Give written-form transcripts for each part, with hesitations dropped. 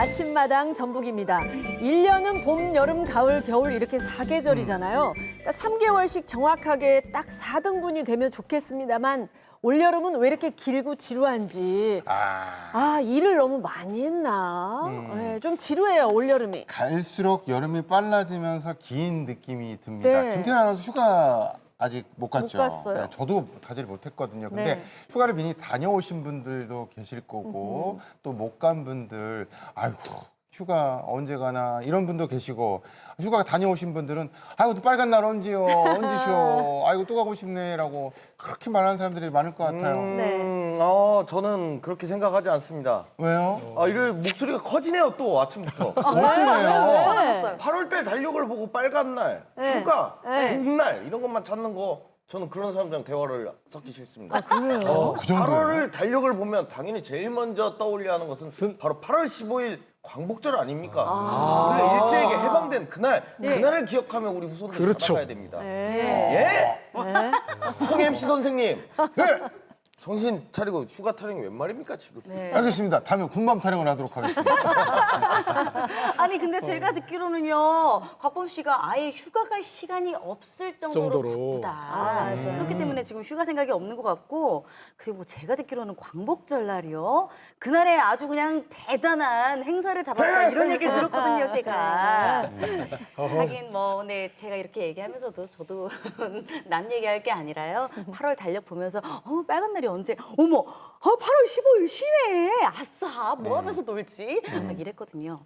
아침마당 전북입니다. 1년은 봄, 여름, 가을, 겨울 이렇게 4계절이잖아요. 그러니까 3개월씩 정확하게 딱 4등분이 되면 좋겠습니다만 올여름은 왜 이렇게 길고 지루한지. 일을 너무 많이 했나? 네, 좀 지루해요, 올여름이. 갈수록 여름이 빨라지면서 긴 느낌이 듭니다. 네. 김태현 아나운서 휴가 아직 못 갔죠? 못 갔어요. 네, 저도 가지를 못했거든요. 근데 네. 휴가를 미리 다녀오신 분들도 계실 거고 또 못 간 분들 아이고 휴가 언제 가나 이런 분도 계시고 휴가 다녀오신 분들은 아이고 또 빨간 날 언제요? 언제 쉬어? 아이고 또 가고 싶네라고 그렇게 말하는 사람들이 많을 것 같아요. 네. 저는 그렇게 생각하지 않습니다. 왜요? 이래 목소리가 커지네요, 또 아침부터. 어떠네요? 8월달 달력을 보고 빨간 날, 휴가, 봄날 이런 것만 찾는 거 저는 그런 사람들이랑 대화를 섞기 싫습니다. 그래요? 그 정도예요? 8월을 달력을 보면 당연히 제일 먼저 떠올려 하는 것은 바로 8월 15일 광복절 아닙니까? 우리가 일제에게 해방된 그날, 그날을 기억하면 우리 후손들이 살아가야 됩니다. 네. 예? 홍 MC 선생님, 정신 차리고 휴가 타령이 웬 말입니까 지금? 알겠습니다. 다음에 군밤 타령을 하도록 하겠습니다. 아니 근데 제가 듣기로는요 곽범 씨가 아예 휴가 갈 시간이 없을 정도로 바쁘다. 맞아요. 그렇기 때문에 지금 휴가 생각이 없는 것 같고 그리고 제가 듣기로는 광복절 날이요 그날에 아주 그냥 대단한 행사를 잡았다 이런 얘기를 들었거든요 제가. 하긴 뭐 네 제가 이렇게 얘기하면서도 저도 남 얘기할 게 아니라요 8월 달력 보면서 빨간 날이 언제 어머 8월 15일 쉬네 아싸 뭐 하면서 놀지 막 이랬거든요.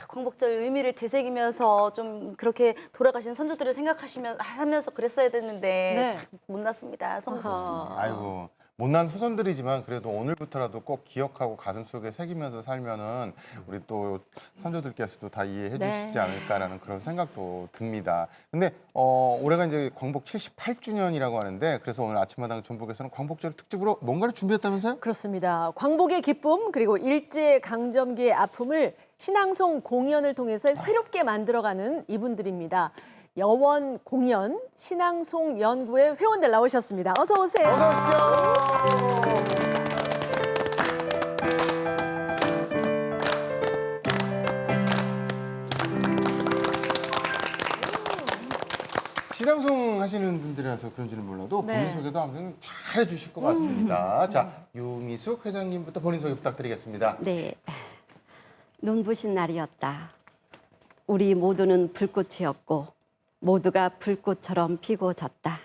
광복절 의미를 되새기면서 좀 그렇게 돌아가신 선조들을 생각하면서 그랬어야 됐는데 네. 참 못났습니다. 성스럽습니다. 아이고 못난 후손들이지만 그래도 오늘부터라도 꼭 기억하고 가슴속에 새기면서 살면은 우리 또 선조들께서도 다 이해해 주시지 않을까라는 그런 생각도 듭니다. 근데 올해가 이제 광복 78주년이라고 하는데 그래서 오늘 아침마당 전북에서는 광복절 특집으로 뭔가를 준비했다면서요? 그렇습니다. 광복의 기쁨 그리고 일제 강점기의 아픔을 신앙송 공연을 통해서 새롭게 만들어가는 이분들입니다. 여원 공연 신앙송 연구회 회원들 나오셨습니다. 어서 오세요. 어서 오십시오. 신앙송 하시는 분들이라서 그런지는 몰라도 본인 소개도 아무튼 잘 해주실 것 같습니다. 자, 유미숙 회장님부터 본인 소개 부탁드리겠습니다. 네. 눈부신 날이었다. 우리 모두는 불꽃이었고 모두가 불꽃처럼 피고 졌다.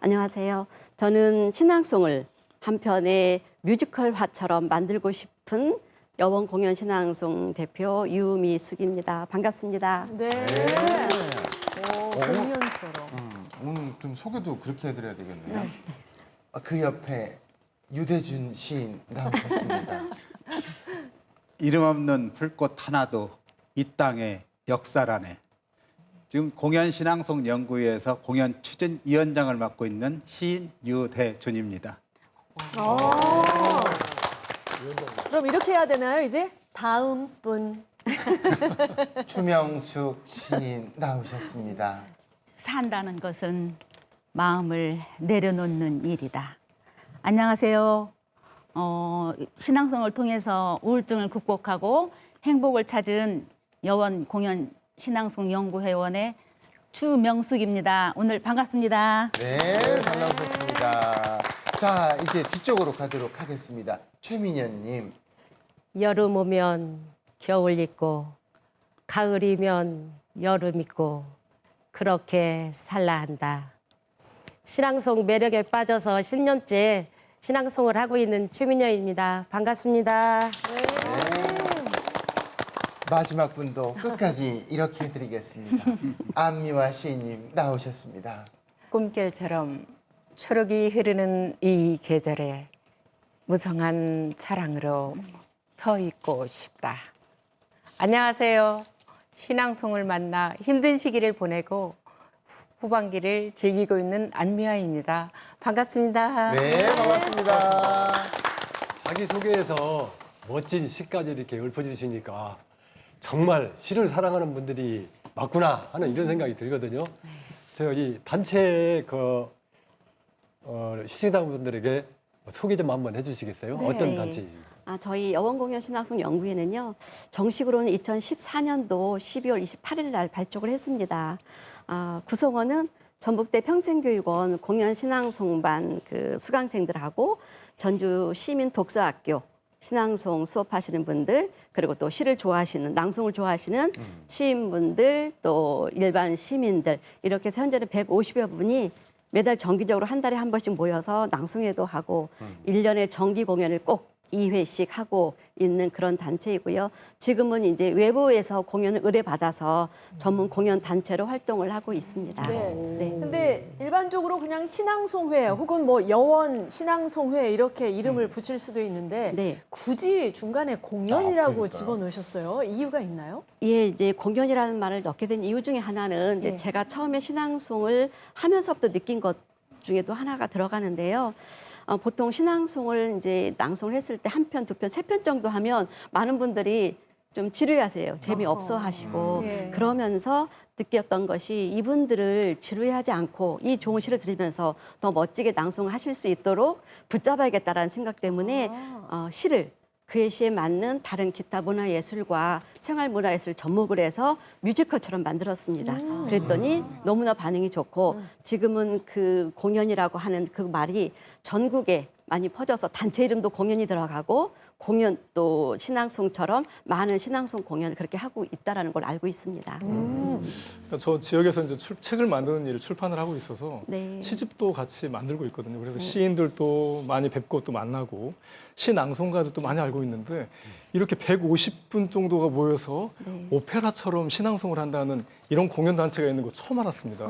안녕하세요. 저는 신앙송을 한 편의 뮤지컬화처럼 만들고 싶은 여원 공연 신앙송 대표 유미숙입니다. 반갑습니다. 네. 공연처럼. 오늘 좀 소개도 그렇게 해드려야 되겠네요. 그 옆에 유대준 시인 나오셨습니다. 이름 없는 불꽃 하나도 이 땅의 역사라네. 지금 공연 신앙송 연구회에서 공연 추진위원장을 맡고 있는 시인 유대준입니다. 그럼 이렇게 해야 되나요, 이제? 다음 분. 추명숙 시인 나오셨습니다. 산다는 것은 마음을 내려놓는 일이다. 안녕하세요. 신앙송을 통해서 우울증을 극복하고 행복을 찾은 여원 공연 신앙송 연구회원의 추명숙입니다. 오늘 반갑습니다. 네, 잘 나오셨습니다. 자, 이제 뒤쪽으로 가도록 하겠습니다. 최민현님. 여름 오면 겨울 있고 가을이면 여름 있고 그렇게 살라 한다. 신앙송 매력에 빠져서 10년째 신앙송을 하고 있는 최민여입니다. 반갑습니다. 마지막 분도 끝까지 이렇게 해드리겠습니다. 안미화 시인님 나오셨습니다. 꿈결처럼 초록이 흐르는 이 계절에 무성한 사랑으로 서 있고 싶다. 안녕하세요. 신앙송을 만나 힘든 시기를 보내고 후반기를 즐기고 있는 안미화입니다. 반갑습니다. 네, 반갑습니다. 자기소개에서 멋진 시까지 이렇게 읊어주시니까 정말 시를 사랑하는 분들이 맞구나 하는 이런 생각이 들거든요. 제가 이 단체 시청자분들에게 소개 좀 한번 해주시겠어요? 네. 어떤 단체이신가요? 저희 여원공연 신앙송 연구회는요, 정식으로는 2014년도 12월 28일 날 발족을 했습니다. 구성원은 전북대 평생교육원 공연 신앙송반 그 수강생들하고 전주 시민 독서학교 신앙송 수업하시는 분들, 그리고 또 시를 좋아하시는, 낭송을 좋아하시는 시인분들, 또 일반 시민들, 이렇게 해서 현재는 150여 분이 매달 정기적으로 한 달에 한 번씩 모여서 낭송회도 하고 1년에 정기 공연을 꼭 2회씩 하고 있는 그런 단체이고요. 지금은 이제 외부에서 공연을 의뢰받아서 전문 공연 단체로 활동을 하고 있습니다. 네. 근데 일반적으로 그냥 신앙송회 혹은 뭐 여원 신앙송회 이렇게 이름을 붙일 수도 있는데 네. 굳이 중간에 공연이라고 그러니까요. 집어넣으셨어요. 이유가 있나요? 예, 이제 공연이라는 말을 넣게 된 이유 중에 하나는 이제 예. 제가 처음에 신앙송을 하면서부터 느낀 것 중에도 하나가 들어가는데요. 보통 신앙송을 이제 낭송을 했을 때 한 편, 두 편, 세 편 정도 하면 많은 분들이 좀 지루해하세요. 재미없어 하시고. 예. 그러면서 느꼈던 것이 이분들을 지루해하지 않고 이 좋은 시를 들으면서 더 멋지게 낭송을 하실 수 있도록 붙잡아야겠다라는 생각 때문에 시를 그의 시에 맞는 다른 기타 문화예술과 생활문화예술 접목을 해서 뮤지컬처럼 만들었습니다. 그랬더니 너무나 반응이 좋고 지금은 그 공연이라고 하는 그 말이 전국에 많이 퍼져서 단체 이름도 공연이 들어가고 공연 또 신앙송처럼 많은 신앙송 공연을 그렇게 하고 있다는 걸 알고 있습니다. 그러니까 저 지역에서 이제 책을 만드는 일을 출판을 하고 있어서 네. 시집도 같이 만들고 있거든요. 그래서 시인들도 많이 뵙고 또 만나고 시낭송가들도 많이 알고 있는데 이렇게 150분 정도가 모여서 네. 오페라처럼 신앙송을 한다는 이런 공연 단체가 있는 거 처음 알았습니다.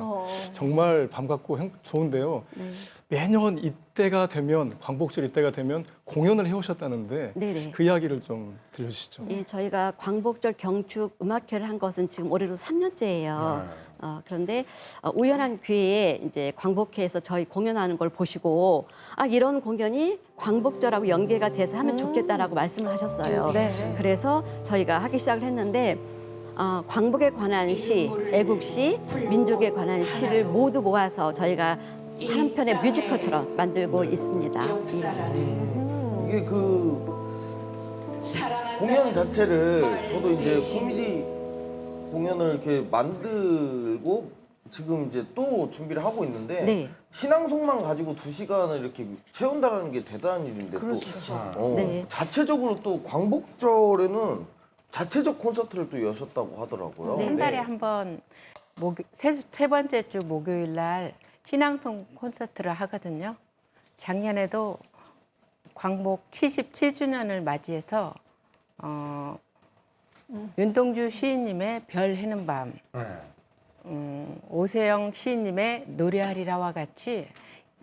정말 반갑고 좋은데요. 네. 매년 이때가 되면 광복절 이때가 되면 공연을 해오셨다는데 네네. 그 이야기를 좀 들려주시죠. 예, 저희가 광복절 경축 음악회를 한 것은 지금 올해로 3년째예요. 그런데 우연한 기회에 이제 광복회에서 저희 공연하는 걸 보시고 이런 공연이 광복절하고 연계가 돼서 하면 좋겠다라고 말씀을 하셨어요. 그래서 저희가 하기 시작을 했는데 광복에 관한 시, 애국시, 민족에 관한 시를 모두 모아서 저희가 한 편의 뮤지컬처럼 만들고 있습니다. 이게 그 공연 자체를 저도 이제 코미디 공연을 이렇게 만들고 지금 이제 또 준비를 하고 있는데 네. 신앙송만 가지고 2시간을 이렇게 채운다는 게 대단한 일인데 또 네. 자체적으로 또 광복절에는 자체적 콘서트를 또 여셨다고 하더라고요. 한 달에 한 번 세 번째 주 목요일 날 신앙송 콘서트를 하거든요. 작년에도 광복 77주년을 맞이해서 윤동주 시인님의 별 해는 밤, 오세영 시인님의 노래하리라와 같이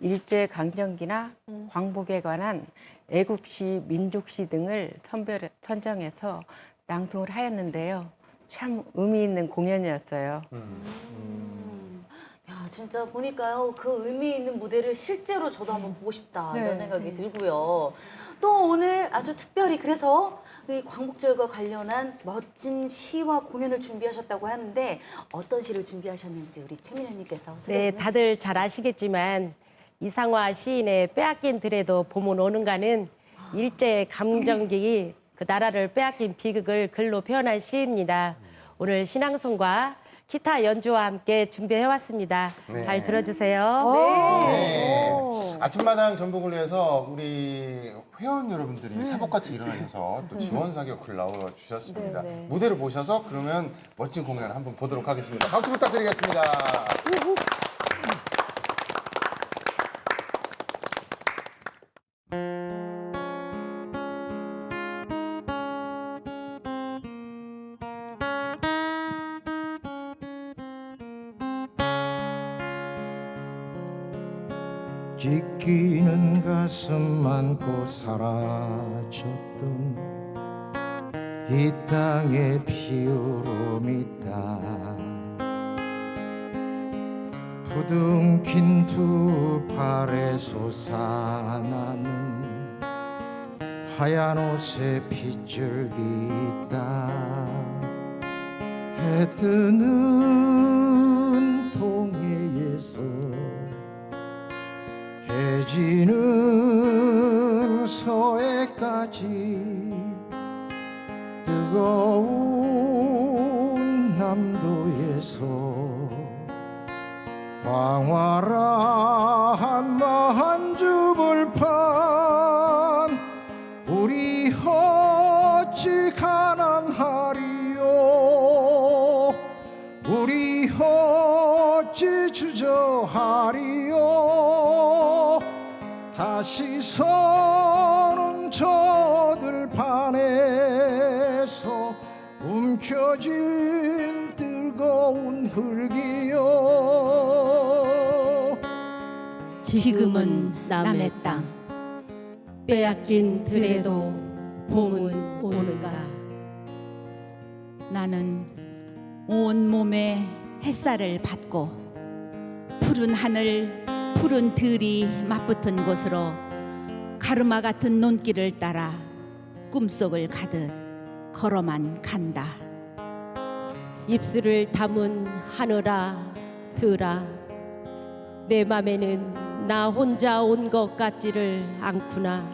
일제 강점기나 광복에 관한 애국시, 민족시 등을 선정해서 낭송을 하였는데요. 참 의미 있는 공연이었어요. 야, 진짜 보니까요. 그 의미 있는 무대를 실제로 저도 한번 보고 싶다 이런 생각이 들고요. 또 오늘 아주 특별히 그래서 이 광복절과 관련한 멋진 시와 공연을 준비하셨다고 하는데 어떤 시를 준비하셨는지 우리 최민현님께서 소개 네, 좀 다들 잘 아시겠지만 이상화 시인의 빼앗긴 들에도 봄은 오는가는 일제 감정기 그 나라를 빼앗긴 비극을 글로 표현한 시입니다. 오늘 신앙송과 기타 연주와 함께 준비해왔습니다. 네. 잘 들어주세요. 네. 아침마당 전복을 위해서 우리 회원 여러분들이 새벽같이 일어나셔서 또 지원 사격을 나와주셨습니다. 무대를 보셔서 그러면 멋진 공연 한번 보도록 하겠습니다. 박수 부탁드리겠습니다. 찢기는 가슴 안고 사라졌던 이 땅의 피오름이다. 부둥킨 두 팔에 솟아나는 하얀 옷에 핏줄기 있다. 해 뜨는 동해에서 해지는 서해까지 광활한 만주불판 우리 어찌 가난하리요 우리 어찌 주저하리요 다시 서는 저들 판에서 움켜쥔 뜨거운 흙이요 지금은 남의 땅 빼앗긴 들에도 봄은 오는가. 나는 온 몸에 햇살을 받고 푸른 하늘, 푸른 들이 맞붙은 곳으로 가르마 같은 논길을 따라 꿈속을 가듯 걸어만 간다. 입술을 담은 하늘아 들아 내 맘에는 나 혼자 온 것 같지를 않구나.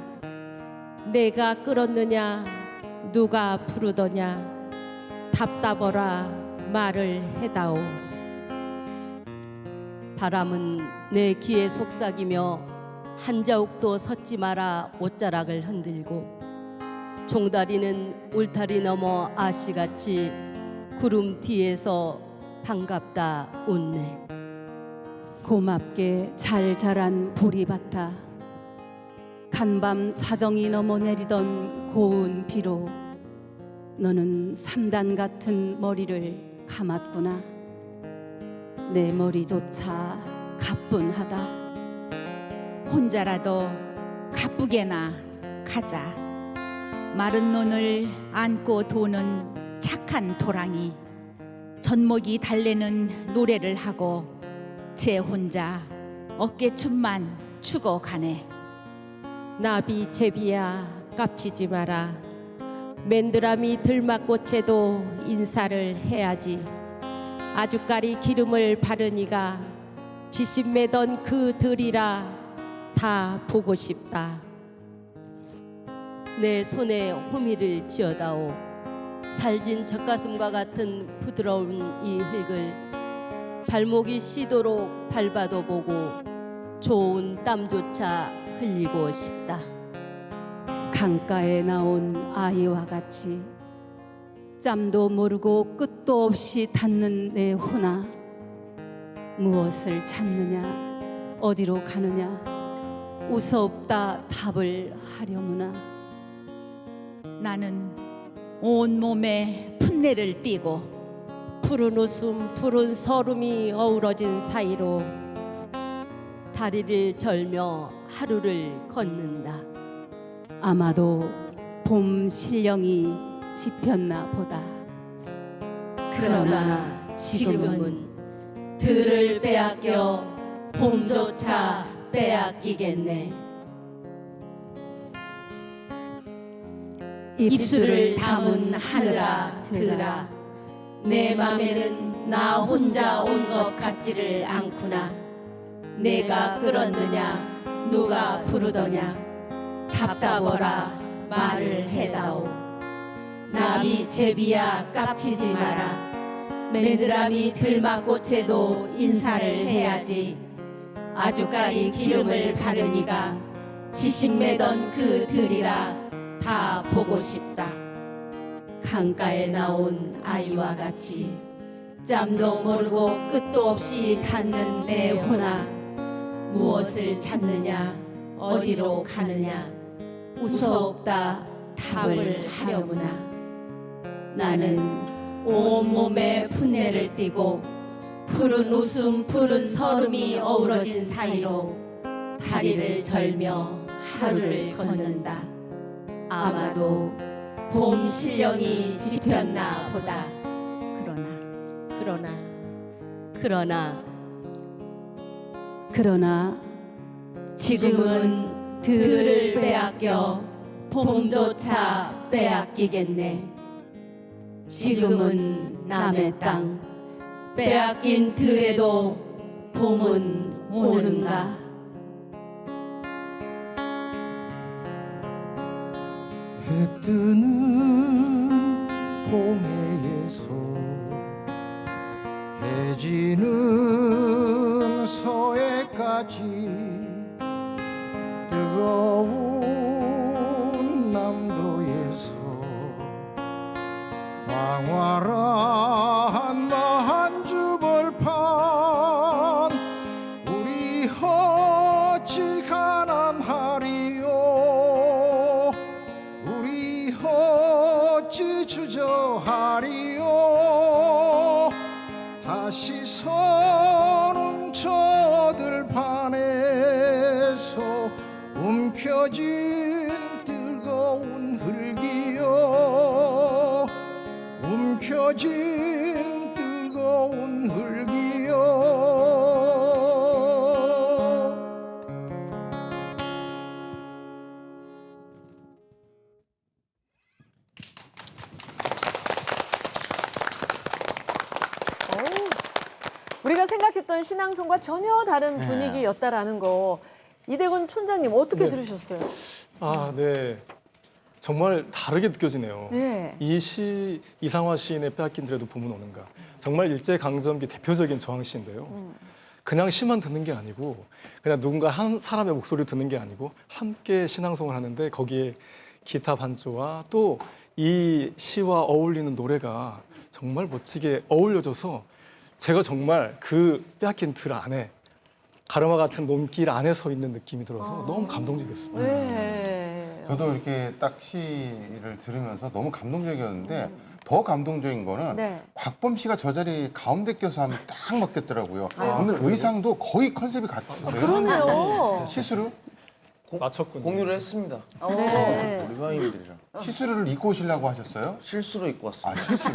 내가 끌었느냐 누가 부르더냐 답답어라 말을 해다오. 바람은 내 귀에 속삭이며 한 자욱도 섰지 마라 옷자락을 흔들고 종다리는 울타리 넘어 아씨같이 구름 뒤에서 반갑다 웃네. 고맙게 잘 자란 보리밭아 간밤 자정이 넘어 내리던 고운 비로 너는 3단 같은 머리를 감았구나. 내 머리조차 가뿐하다. 혼자라도 가쁘게나 가자. 마른 논을 안고 도는 착한 도랑이 젖먹이 달래는 노래를 하고 제 혼자 어깨춤만 추고 가네. 나비 제비야 깝치지 마라. 맨드라미 들막꽃에도 인사를 해야지. 아주까리 기름을 바르니가 지심 매던 그 들이라 다 보고 싶다. 내 손에 호미를 쥐어다오. 살진 젖가슴과 같은 부드러운 이 흙을 발목이 쉬도록 밟아도 보고 좋은 땀조차 흘리고 싶다. 강가에 나온 아이와 같이 짬도 모르고 끝도 없이 닿는 내 호나 무엇을 찾느냐 어디로 가느냐 우서없다 답을 하려무나. 나는 온 몸에 풋내를 띠고 푸른 웃음 푸른 서름이 어우러진 사이로 다리를 절며 하루를 걷는다. 아마도 봄 신령이 지폈나 보다. 그러나 지금은 들을 빼앗겨 봄조차 빼앗기겠네. 입술을 담은 하늘아 들아 내 맘에는 나 혼자 온 것 같지를 않구나. 내가 끌었느냐 누가 부르더냐 답답어라 말을 해다오. 나비 제비야 깝치지 마라. 맨드라미 들막꽃에도 인사를 해야지. 아주까리 기름을 바르니가 지심 매던 그 들이라 다 보고 싶다. 강가에 나온 아이와 같이 짬도 모르고 끝도 없이 닿는 내 호나 무엇을 찾느냐 어디로 가느냐 우서없다 답을 하려무나. 나는 온몸에 풋내를 띠고 푸른 웃음 푸른 서름이 어우러진 사이로 다리를 절며 하루를 걷는다. 아마도 봄 신령이 지폈나 보다. 그러나 지금은 들을 빼앗겨 봄조차 빼앗기겠네. 지금은 남의 땅 빼앗긴 들에도 봄은 오는가. 해 뜨는 동해에서 해 펴지는 서해까지 뜨거운 남도에서 광활한 만주벌판 우리 어찌 가난하리요 우리 어찌 주저하리요 다시 서는 저들판에서 움켜진 뜨거운 흙이요 움켜진 뜨거운 흙이요 우리가 생각했던 신앙송과 전혀 다른 분위기였다라는 거 이대건 촌장님 어떻게 들으셨어요? 아, 네. 정말 다르게 느껴지네요. 네. 이 시 이상화 시인의 빼앗긴 들에도 봄은 오는가. 정말 일제 강점기 대표적인 저항시인데요. 그냥 시만 듣는 게 아니고 그냥 누군가 한 사람의 목소리를 듣는 게 아니고 함께 신앙송을 하는데 거기에 기타 반주와 또 이 시와 어울리는 노래가 정말 멋지게 어울려져서 제가 정말 그 빼앗긴 들 안에 가르마 같은 논길 안에 서 있는 느낌이 들어서 너무 감동적이었어요. 네. 저도 이렇게 딱 시를 들으면서 너무 감동적이었는데 더 감동적인 거는 네. 곽범 씨가 저 자리 가운데 껴서 하면 딱 맞겠더라고요. 오늘 의상도 거의 컨셉이 같았어요. 그러네요. 시스루? 맞췄군요. 공유를 했습니다. 네. 우리 회원님들이랑 시스루를 입고 오시려고 하셨어요? 실수로 입고 왔습니다. 아, 실수로?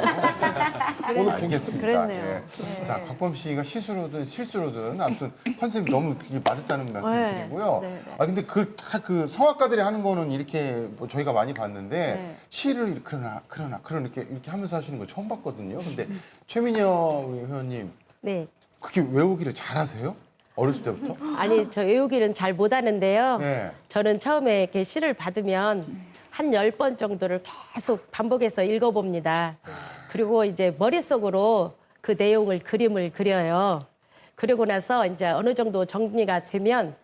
그래, 알겠습니다. 그랬네요. 예. 네. 자, 곽범 씨가 시스루든 실수로든 아무튼 컨셉이 너무 그게 맞았다는 말씀드리고요. 네, 네. 아, 근데 그 성악가들이 하는 거는 이렇게 뭐 저희가 많이 봤는데 네. 시를 그러나 이렇게 하면서 하시는 거 처음 봤거든요. 근데 최민영 우리 회원님 네. 그게 외우기를 잘하세요? 어렸을 때부터? 아니, 저 외우기는 잘 못하는데요. 네. 저는 처음에 이렇게 시를 받으면 한 10번 정도를 계속 반복해서 읽어봅니다. 그리고 이제 머릿속으로 그 내용을 그림을 그려요. 그리고 나서 이제 어느 정도 정리가 되면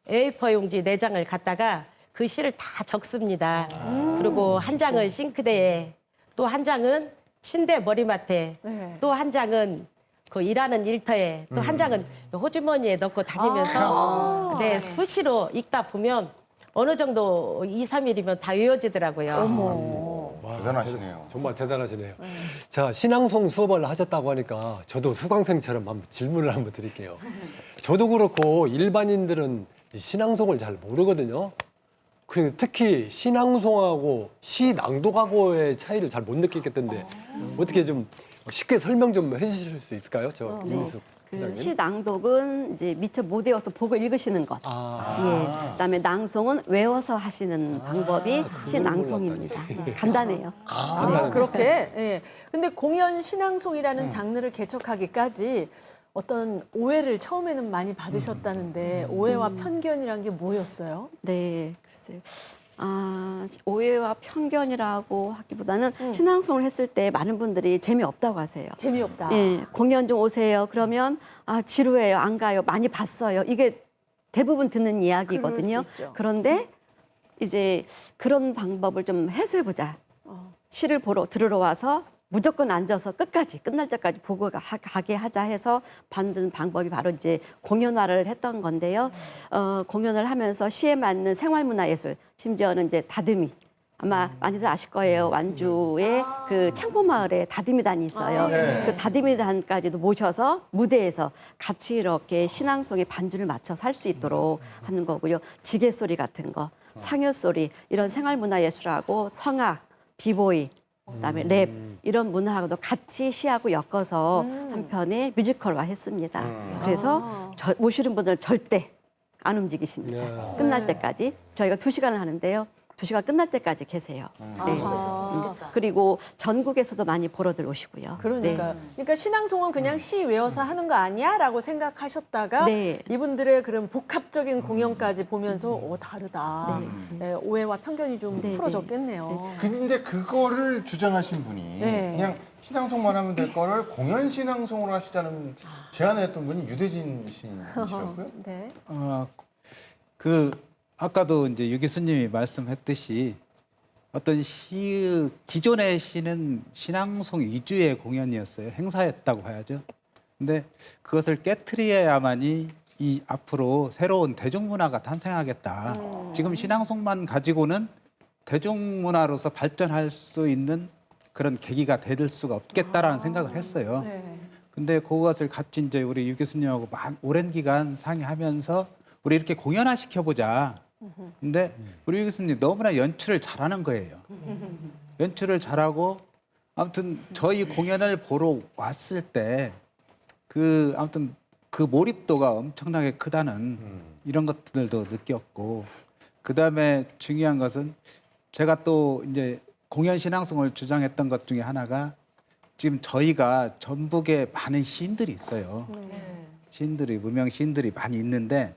A4 용지 4장을 갖다가 그 시를 다 적습니다. 그리고 한 장은 싱크대에, 또 한 장은 침대 머리맡에, 네. 또 한 장은 그 일하는 일터에, 또 한 장은 호주머니에 넣고 다니면서 네, 수시로 읽다 보면 어느 정도 2, 3일이면 다 외워지더라고요. 대단하시네요. 정말 대단하시네요. 자, 신앙송 수업을 하셨다고 하니까 저도 수강생처럼 한번 질문을 한번 드릴게요. 저도 그렇고 일반인들은 이 신앙송을 잘 모르거든요. 그리고 특히 신앙송하고 시 낭독하고의 차이를 잘 못 느끼겠던데 어떻게 좀 쉽게 설명 좀 해주실 수 있을까요? 저 이민숙 그 부장님. 시 낭독은 이제 미처 못 외워서 보고 읽으시는 것. 아, 예. 그다음에 낭송은 외워서 하시는 방법이 시 낭송입니다. 예, 간단해요. 그렇게. 예. 근데 공연 신앙송이라는 장르를 개척하기까지 어떤 오해를 처음에는 많이 받으셨다는데 오해와 편견이란 게 뭐였어요? 네, 글쎄요. 오해와 편견이라고 하기보다는 신앙송을 했을 때 많은 분들이 재미없다고 하세요. 재미없다. 예, 공연 좀 오세요. 그러면 지루해요. 안 가요. 많이 봤어요. 이게 대부분 듣는 이야기거든요. 그럴 수 있죠. 그런데 이제 그런 방법을 좀 해소해보자. 시를 들으러 와서 무조건 앉아서 끝까지 끝날 때까지 보고 가게 하자 해서 만든 방법이 바로 이제 공연화를 했던 건데요. 공연을 하면서 시에 맞는 생활문화예술, 심지어는 이제 다듬이. 아마 많이들 아실 거예요. 완주에 그 창포마을에 다듬이단이 있어요. 네. 그 다듬이단까지도 모셔서 무대에서 같이 이렇게 신앙송의 반주를 맞춰서 할 수 있도록 하는 거고요. 지게 소리 같은 거, 상여 소리 이런 생활문화예술하고 성악, 비보이, 그다음에 랩 이런 문화하고도 같이 시하고 엮어서 한 편의 뮤지컬화 했습니다. 그래서 오시는 분들 절대 안 움직이십니다. 끝날 때까지 저희가 2시간을 하는데요. 2시가 끝날 때까지 계세요. 네. 아하. 그리고 전국에서도 많이 보러 들어오시고요. 그러니까. 그러니까 신앙송은 그냥 시 외워서 하는 거 아니야라고 생각하셨다가 네. 이분들의 그런 복합적인 공연까지 보면서 다르다. 네, 오해와 편견이 좀 네, 풀어졌겠네요. 근데 그거를 주장하신 분이 네. 그냥 신앙송만 하면 될 거를 공연 신앙송으로 하시자는 제안을 했던 분이 유대진 씨이시라고요? 네. 아까도 이제 유 교수님이 말씀했듯이 어떤 시의 기존의 시는 신앙송 위주의 공연이었어요. 행사였다고 봐야죠. 근데 그것을 깨트려야만이 이 앞으로 새로운 대중문화가 탄생하겠다. 지금 신앙송만 가지고는 대중문화로서 발전할 수 있는 그런 계기가 될 수가 없겠다라는 생각을 했어요. 네. 근데 그것을 같이 이제 우리 유 교수님하고 오랜 기간 상의하면서 우리 이렇게 공연화 시켜보자. 근데 우리 유 교수님 너무나 연출을 잘하는 거예요. 연출을 잘하고 아무튼 저희 공연을 보러 왔을 때 아무튼 그 몰입도가 엄청나게 크다는 이런 것들도 느꼈고 그다음에 중요한 것은 제가 또 이제 공연 신앙송을 주장했던 것 중에 하나가 지금 저희가 전북에 많은 시인들이 있어요. 시인들이 무명 시인들이 많이 있는데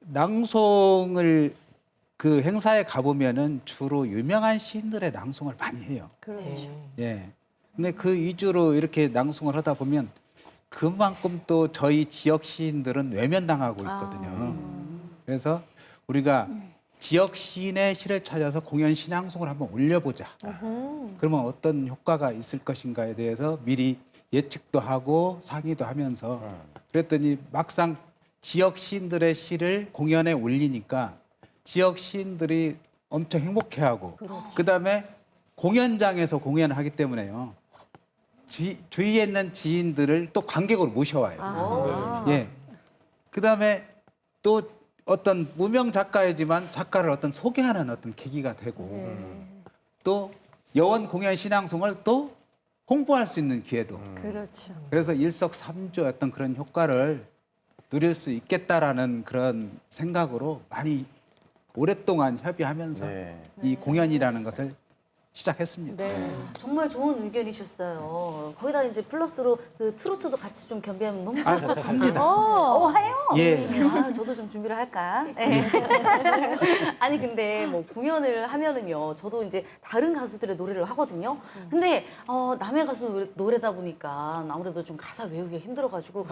낭송을 그 행사에 가보면은 주로 유명한 시인들의 낭송을 많이 해요. 그렇죠. 예. 근데 그 위주로 이렇게 낭송을 하다 보면 그만큼 또 저희 지역 시인들은 외면당하고 있거든요. 그래서 우리가 지역 시인의 시를 찾아서 공연 신앙송을 한번 올려보자. 그러면 어떤 효과가 있을 것인가에 대해서 미리 예측도 하고 상의도 하면서 그랬더니 막상 지역 시인들의 시를 공연에 올리니까 지역 시인들이 엄청 행복해하고 그다음에 공연장에서 공연을 하기 때문에요. 주위에 있는 지인들을 또 관객으로 모셔와요. 예. 그다음에 또 어떤 무명 작가이지만 작가를 어떤 소개하는 어떤 계기가 되고 또 여원 공연 신앙송을 또 홍보할 수 있는 기회도. 그렇죠. 그래서 일석삼조 어떤 그런 효과를 누릴 수 있겠다라는 그런 생각으로 많이 오랫동안 협의하면서 이 공연이라는 것을 시작했습니다. 네. 정말 좋은 의견이셨어요. 거기다 이제 플러스로 그 트로트도 같이 좀 겸비하면 너무 좋을 것 같아요. 합니다. 해요? 예. 저도 좀 준비를 할까? 네. 아니 근데 뭐 공연을 하면은요, 저도 이제 다른 가수들의 노래를 하거든요. 근데 남의 가수 노래다 보니까 아무래도 좀 가사 외우기가 힘들어가지고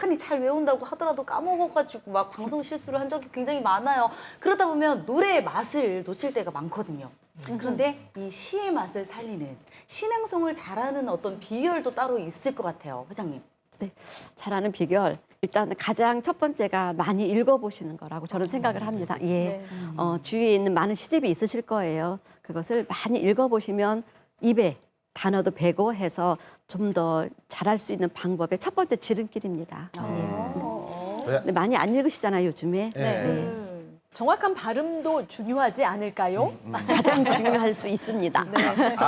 많이 잘 외운다고 하더라도 까먹어가지고 막 방송 실수를 한 적이 굉장히 많아요. 그러다 보면 노래의 맛을 놓칠 때가 많거든요. 그런데 이 시의 맛을 살리는 신앙송을 잘하는 어떤 비결도 따로 있을 것 같아요, 회장님. 네, 잘하는 비결. 일단 가장 첫 번째가 많이 읽어보시는 거라고 저는 생각을 합니다. 예, 주위에 있는 많은 시집이 있으실 거예요. 그것을 많이 읽어보시면 입에 단어도 배고 해서 좀 더 잘할 수 있는 방법의 첫 번째 지름길입니다. 근데 많이 안 읽으시잖아요, 요즘에. 네. 정확한 발음도 중요하지 않을까요? 가장 중요할 수 있습니다.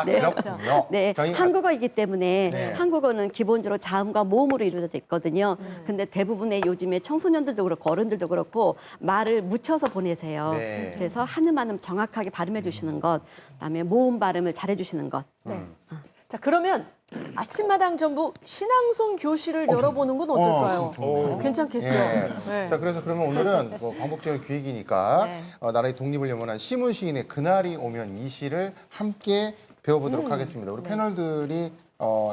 네. 그렇군요. 네, 저희 한국어이기 때문에 네. 한국어는 기본적으로 자음과 모음으로 이루어져 있거든요. 근데 대부분의 요즘에 청소년들도 그렇고 어른들도 그렇고 말을 묻혀서 보내세요. 네. 그래서 한음 정확하게 발음해 주시는 것, 그다음에 모음 발음을 잘해 주시는 것. 자, 그러면 아침마당 전북 신앙송 교실을 열어보는 건 어떨까요? 괜찮겠죠? 예. 네. 자, 그래서 그러면 오늘은 광복절 기획이니까 네. 나라의 독립을 염원한 시문 시인의 그날이 오면 이 시를 함께 배워보도록 하겠습니다. 우리 패널들이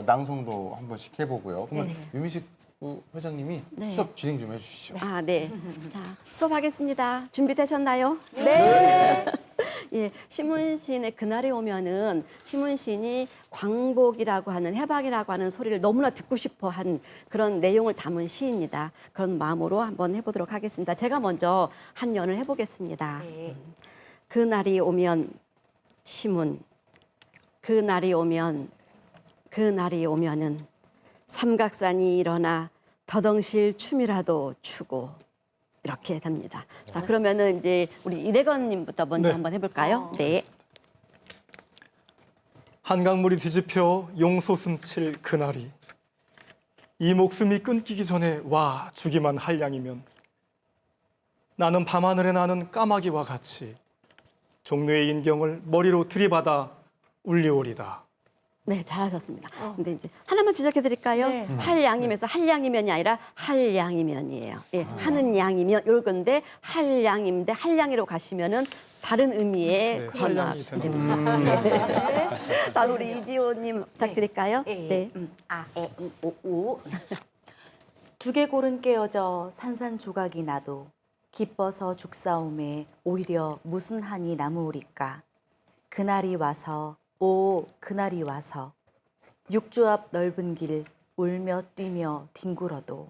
낭송도 한 번씩 해보고요. 그러면 유미식 회장님이 수업 진행 좀 해주시죠. 아, 네. 자, 수업하겠습니다. 준비되셨나요? 네. 예, 신문시인의 그날이 오면은 신문시인이 광복이라고 하는 해방이라고 하는 소리를 너무나 듣고 싶어 한 그런 내용을 담은 시입니다. 그런 마음으로 한번 해보도록 하겠습니다. 제가 먼저 한 연을 해보겠습니다. 그날이 오면 시문, 그날이 오면은 삼각산이 일어나 더덩실 춤이라도 추고 이렇게 됩니다. 자, 그러면은 이제 우리 이래건님부터 먼저 네. 한번 해볼까요? 네. 한강물이 뒤집혀 용솟음칠 그날이 이 목숨이 끊기기 전에 와 주기만 할 양이면 나는 밤하늘에 나는 까마귀와 같이 종로의 인경을 머리로 들이받아 울리오리다. 네, 잘하셨습니다. 근데 이제 하나만 지적해 드릴까요? 네. 한량임에서 한량이면이 아니라 한량이면이에요. 예, 하는 양이면 요건데 한량인데 한량이로 가시면은 다른 의미의 네, 전화. 한량이 되는 다음 우리 이지호님 부탁드릴까요? 네. 아, 에, 이, 오, 우. 두개골은 깨어져 산산조각이 나도 기뻐서 죽사옴에 오히려 무슨 한이 남으오리까. 그날이 와서 오 그날이 와서 육주 앞 넓은 길 울며 뛰며 뒹굴어도.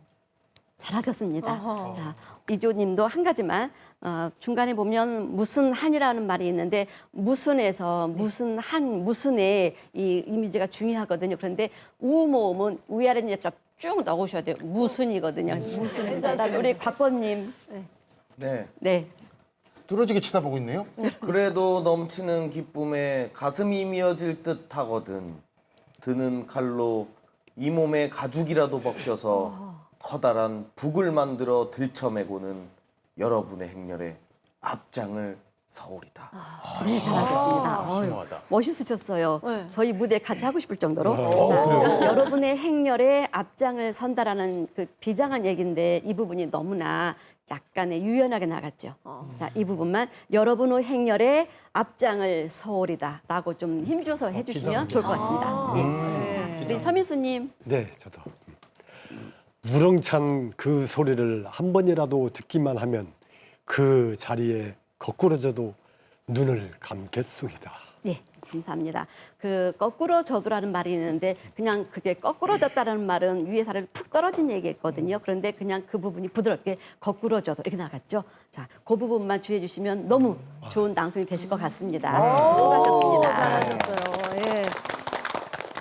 잘하셨습니다. 자, 이조님도 한 가지만 중간에 보면 무슨 한이라는 말이 있는데 무슨에서 무슨 한 무슨의 이 이미지가 중요하거든요. 그런데 우모음은 위아래 입자 쭉 넣으셔야 돼요. 무슨이거든요. 무슨. 자, 다음 우리 곽범님. 네. 네. 뚫어지게 쳐다보고 있네요. 그래도 넘치는 기쁨에 가슴이 미어질 듯 하거든. 드는 칼로 이 몸의 가죽이라도 벗겨서 커다란 북을 만들어 들쳐매고는 여러분의 행렬에 앞장을 서오리다. 네, 잘하셨습니다. 어휴, 멋있으셨어요. 네. 저희 무대 같이 하고 싶을 정도로. 자, 여러분의 행렬에 앞장을 선다라는 그 비장한 얘기인데 이 부분이 너무나 약간의 유연하게 나갔죠. 자, 이 부분만 여러분의 행렬에 앞장을 서오리다라고 좀 힘줘서 해주시면 좋을 것 같습니다. 네. 우리 서민수님. 네, 저도. 우렁찬 그 소리를 한 번이라도 듣기만 하면 그 자리에 거꾸러져도 눈을 감겠소이다. 네, 감사합니다. 그 거꾸로 져도라는 말이 있는데 그냥 그게 거꾸러졌다라는 말은 위에 살을 푹 떨어진 얘기였거든요. 그런데 그냥 그 부분이 부드럽게 거꾸로 져도 이렇게 나갔죠. 자, 그 부분만 주의해 주시면 너무 좋은 낭송이 되실 것 같습니다. 수고하셨습니다. 잘하셨어요. 예.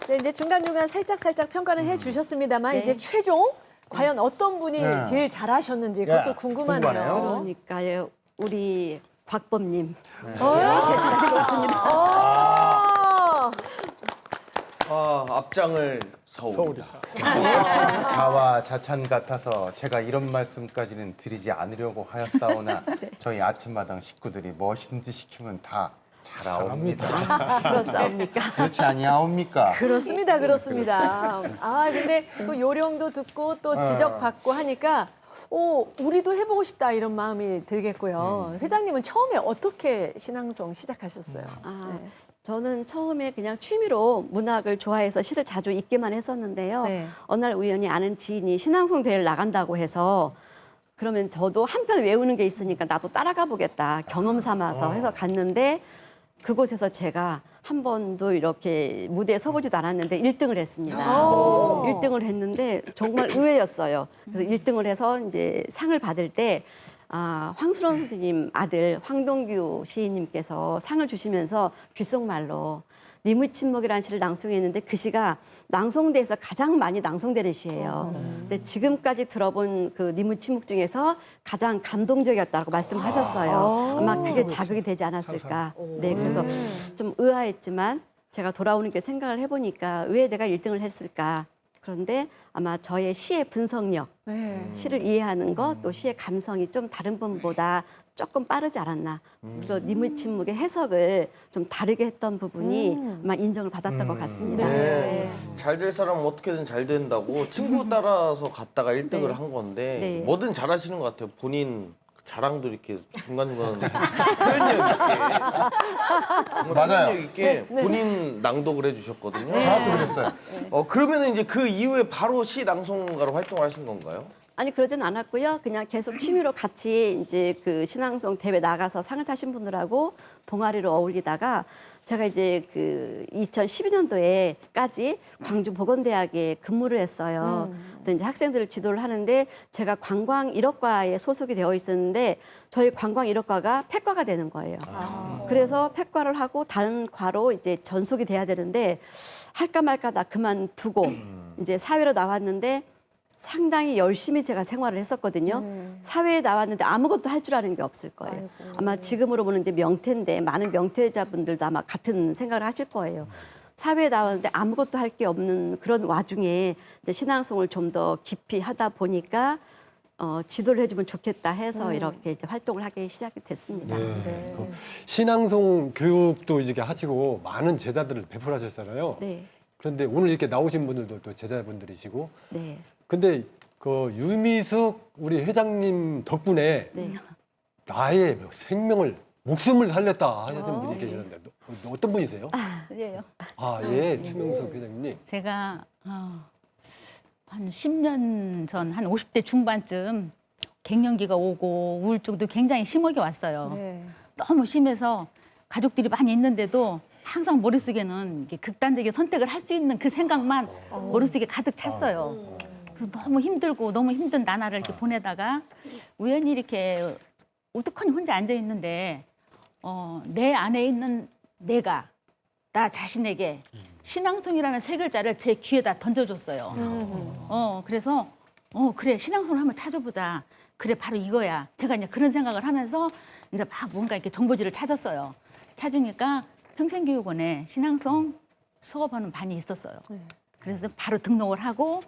네, 이제 중간중간 살짝 평가는 해주셨습니다만 네. 이제 최종 과연 어떤 분이 네. 제일 잘하셨는지 그것도 네, 궁금하네요. 궁금하네요. 그러니까요, 우리 곽범님 제일 잘하신 것 같습니다. 앞장을 서오리다. 자화자찬 같아서 제가 이런 말씀까지는 드리지 않으려고 하였사오나 저희 아침마당 식구들이 뭐든지 시키면 다 잘아옵니다. 그렇사옵니까? 그렇지 아니하옵니까? 그렇습니다, 그렇습니다. 아, 근데 그 요령도 듣고 또 지적받고 하니까 우리도 해보고 싶다 이런 마음이 들겠고요. 회장님은 처음에 어떻게 신앙송 시작하셨어요? 네. 저는 처음에 그냥 취미로 문학을 좋아해서 시를 자주 읽기만 했었는데요. 네. 어느 날 우연히 아는 지인이 신앙송 대회를 나간다고 해서 그러면 저도 한 편 외우는 게 있으니까 나도 따라가 보겠다 경험 삼아서 해서 갔는데 그곳에서 제가 한 번도 이렇게 무대에 서보지도 않았는데 1등을 했습니다. 1등을 했는데 정말 의외였어요. 그래서 1등을 해서 이제 상을 받을 때 황수론 선생님 아들 황동규 시인님께서 상을 주시면서 귓속말로 님의 침묵이라는 시를 낭송했는데 그 시가 낭송대에서 가장 많이 낭송되는 시예요. 근데 지금까지 들어본 그 님의 침묵 중에서 가장 감동적이었다고 말씀하셨어요. 아마 그게 자극이 되지 않았을까. 네, 그래서 좀 의아했지만 제가 돌아오는 게 생각을 해보니까 왜 내가 1등을 했을까. 그런데 아마 저의 시의 분석력, 시를 이해하는 것, 또 시의 감성이 좀 다른 분보다 조금 빠르지 않았나. 그래서 님의 침묵의 해석을 좀 다르게 했던 부분이 아마 인정을 받았던 것 같습니다. 네. 잘 될 사람은 어떻게든 잘 된다고 친구 따라서 갔다가 1등을 한 건데 네. 뭐든 잘하시는 것 같아요. 본인 자랑도 이렇게 중간중간 표현력 있게 맞아요. 표현력 있게 본인 낭독을 해주셨거든요. 저한테 그랬어요. 그러면 이제 그 이후에 바로 시 낭송가로 활동을 하신 건가요? 아니 그러진 않았고요. 그냥 계속 취미로 같이 이제 그 신앙송 대회 나가서 상을 타신 분들하고 동아리로 어울리다가 제가 이제 그 2012년도에까지 광주 보건대학에 근무를 했어요. 그때 이제 학생들을 지도를 하는데 제가 관광 1학과에 소속이 되어 있었는데 저희 관광 1학과가 폐과가 되는 거예요. 그래서 폐과를 하고 다른 과로 이제 전속이 돼야 되는데 할까 말까 다 그만두고 이제 사회로 나왔는데 상당히 열심히 제가 생활을 했었거든요. 사회에 나왔는데 아무것도 할 줄 아는 게 없을 거예요. 아마 지금으로 보는 이제 명퇴인데 많은 명퇴자분들도 아마 같은 생각을 하실 거예요. 사회에 나왔는데 아무것도 할 게 없는 그런 와중에 이제 신앙송을 좀 더 깊이 하다 보니까 지도를 해주면 좋겠다 해서 이렇게 이제 활동을 하기 시작이 됐습니다. 그 신앙송 교육도 이렇게 하시고 많은 제자들을 배출하셨잖아요. 네. 그런데 오늘 이렇게 나오신 분들도 또 제자분들이시고, 네. 근데 그 유미숙 우리 회장님 덕분에 네. 나의 목숨을 살렸다 하시는 분이 계시는데 어떤 분이세요? 네. 아, 예, 추명숙 회장님. 제가 한 10년 전 한 50대 중반쯤 갱년기가 오고 우울증도 굉장히 심하게 왔어요. 네. 너무 심해서 가족들이 많이 있는데도 항상 머릿속에는 이게 극단적인 선택을 할 수 있는 그 생각만 머릿속에 가득 찼어요. 그래서 너무 힘들고 너무 힘든 나날을 이렇게 보내다가 우연히 이렇게 우두커니 혼자 앉아 있는데 내 안에 있는 내가 나 자신에게 신앙송이라는 세 글자를 제 귀에다 던져줬어요. 그래서 그래 신앙송을 한번 찾아보자. 그래 바로 이거야. 제가 이제 그런 생각을 하면서 이제 막 뭔가 이렇게 정보지를 찾았어요. 찾으니까 평생교육원에 신앙송 수업하는 반이 있었어요. 그래서 바로 등록을 하고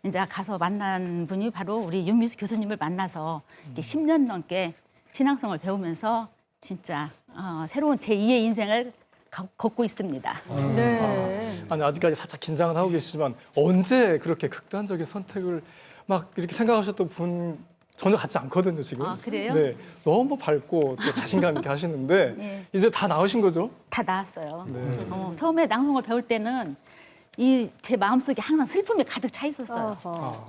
이제 가서 만난 분이 바로 우리 윤미숙 교수님을 만나서 이렇게 10년 넘게 신앙송을 배우면서 진짜 새로운 제2의 인생을 걷고 있습니다. 네. 아니 아직까지 살짝 긴장은 하고 계시지만 언제 그렇게 극단적인 선택을 막 이렇게 생각하셨던 분 전혀 같지 않거든요 지금. 아, 그래요? 네, 너무 밝고 또 자신감 있게 하시는데 네. 이제 다 나으신 거죠? 다 나았어요. 네. 처음에 낭송을 배울 때는 제 마음속에 항상 슬픔이 가득 차 있었어요.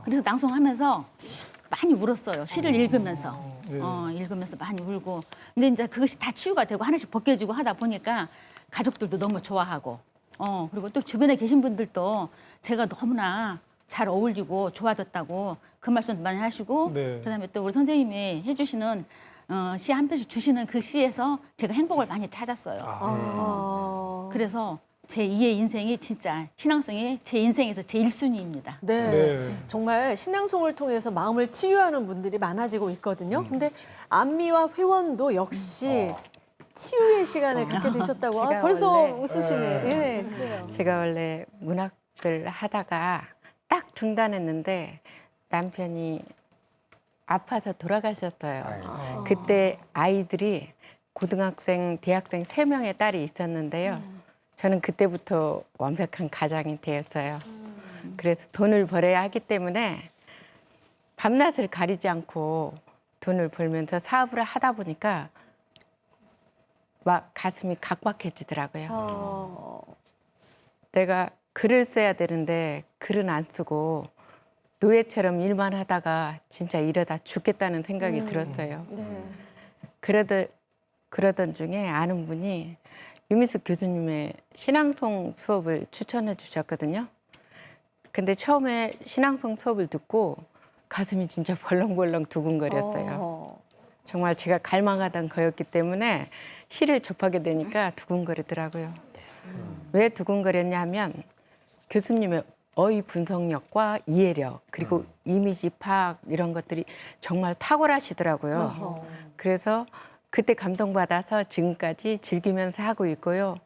그래서 낭송하면서 많이 울었어요. 시를 읽으면서. 네. 읽으면서 많이 울고. 근데 이제 그것이 다 치유가 되고 하나씩 벗겨지고 하다 보니까 가족들도 너무 좋아하고. 그리고 또 주변에 계신 분들도 제가 너무나 잘 어울리고 좋아졌다고 그 말씀도 많이 하시고. 네. 그다음에 또 우리 선생님이 해주시는 시 한 편씩 주시는 그 시에서 제가 행복을 많이 찾았어요. 그래서 제 2의 인생이 진짜 신앙송이 제 인생에서 제 1순위입니다. 네. 네. 정말 신앙송을 통해서 마음을 치유하는 분들이 많아지고 있거든요. 근데 안미와 회원도 역시 치유의 시간을 갖게 되셨다고. 제가 벌써 원래- 웃으시네. 예, 그래요. 제가 원래 문학을 하다가 딱 중단했는데 남편이 아파서 돌아가셨어요. 그때 아이들이 고등학생, 대학생 3명의 딸이 있었는데요. 저는 그때부터 완벽한 가장이 되었어요. 그래서 돈을 벌어야 하기 때문에 밤낮을 가리지 않고 돈을 벌면서 사업을 하다 보니까 막 가슴이 각박해지더라고요. 내가 글을 써야 되는데 글은 안 쓰고 노예처럼 일만 하다가 진짜 이러다 죽겠다는 생각이 들었어요. 그러던 중에 아는 분이 유미숙 교수님의 신앙송 수업을 추천해 주셨거든요. 근데 처음에 신앙송 수업을 듣고 가슴이 진짜 벌렁벌렁 두근거렸어요. 정말 제가 갈망하던 거였기 때문에 시를 접하게 되니까 두근거리더라고요. 왜 두근거렸냐 하면 교수님의 어휘 분석력과 이해력 그리고 이미지 파악 이런 것들이 정말 탁월하시더라고요. 그래서 그때 감동받아서 지금까지 즐기면서 하고 있고요.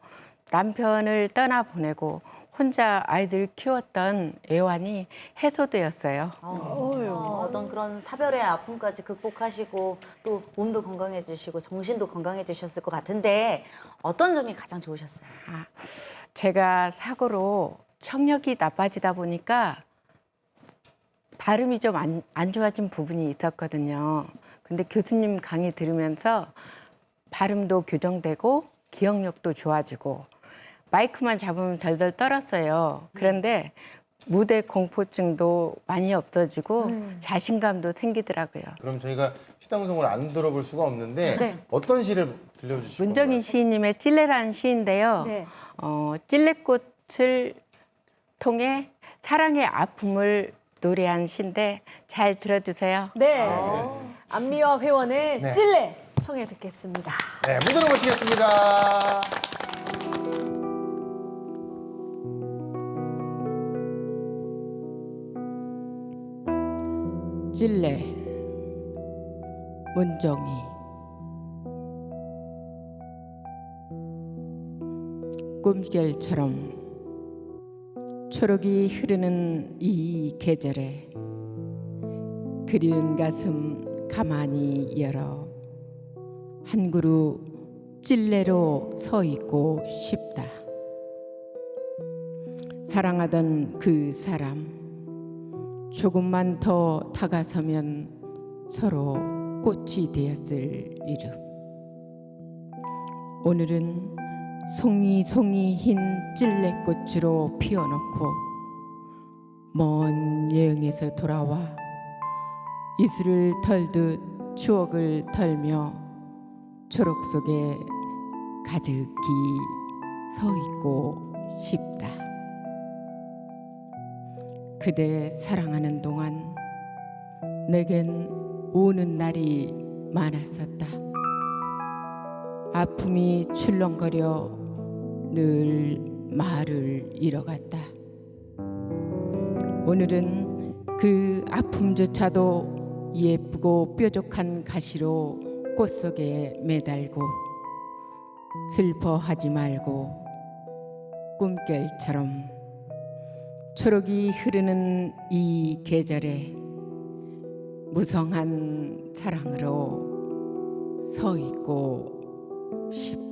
남편을 떠나보내고 혼자 아이들 키웠던 애환이 해소되었어요. 어떤 그런 사별의 아픔까지 극복하시고 또 몸도 건강해지시고 정신도 건강해지셨을 것 같은데 어떤 점이 가장 좋으셨어요? 제가 사고로 청력이 나빠지다 보니까 발음이 좀 안 좋아진 부분이 있었거든요. 근데 교수님 강의 들으면서 발음도 교정되고 기억력도 좋아지고 마이크만 잡으면 덜덜 떨었어요. 그런데 무대 공포증도 많이 없어지고 자신감도 생기더라고요. 그럼 저희가 시당송을 안 들어볼 수가 없는데 어떤 시를 들려주실 건가요? 문정인 시인님의 찔레라는 시인데요. 찔레꽃을 통해 사랑의 아픔을 노래한 시인데 잘 들어주세요. 네. 안미와 회원의 네. 찔레 청해 듣겠습니다. 네, 무대로 모시겠습니다. 찔레 문정이 꿈결처럼 초록이 흐르는 이 계절에 그리운 가슴 가만히 열어 한 그루 찔레로 서 있고 싶다. 사랑하던 그 사람, 조금만 더 다가서면 서로 꽃이 되었을 이름. 오늘은 송이송이 흰 찔레꽃으로 피워놓고 먼 여행에서 돌아와 이슬을 털듯 추억을 털며 초록 속에 가득히 서 있고 싶다. 그대 사랑하는 동안 내겐 우는 날이 많았었다. 아픔이 출렁거려 늘 말을 잃어갔다. 오늘은 그 아픔조차도 예쁘고 뾰족한 가시로 꽃 속에 매달고 슬퍼하지 말고 꿈결처럼 초록이 흐르는 이 계절에 무성한 사랑으로 서 있고 싶다.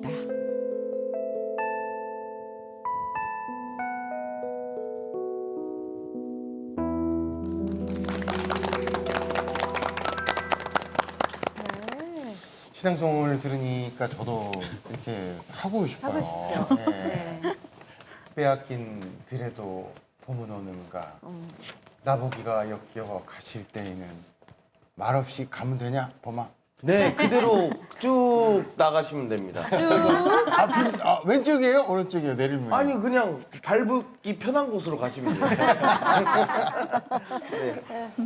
신앙송을 들으니까 저도 이렇게 하고 싶어요. 하고 싶죠. 네. 빼앗긴 들에도 봄은 오는가. 나보기가 역겨워 가실 때에는 말없이 가면 되냐, 봄아? 네, 그대로 쭉 나가시면 됩니다. 왼쪽이에요? 오른쪽이에요? 내리면? 아니 그냥 밟기 편한 곳으로 가시면 돼요. 네.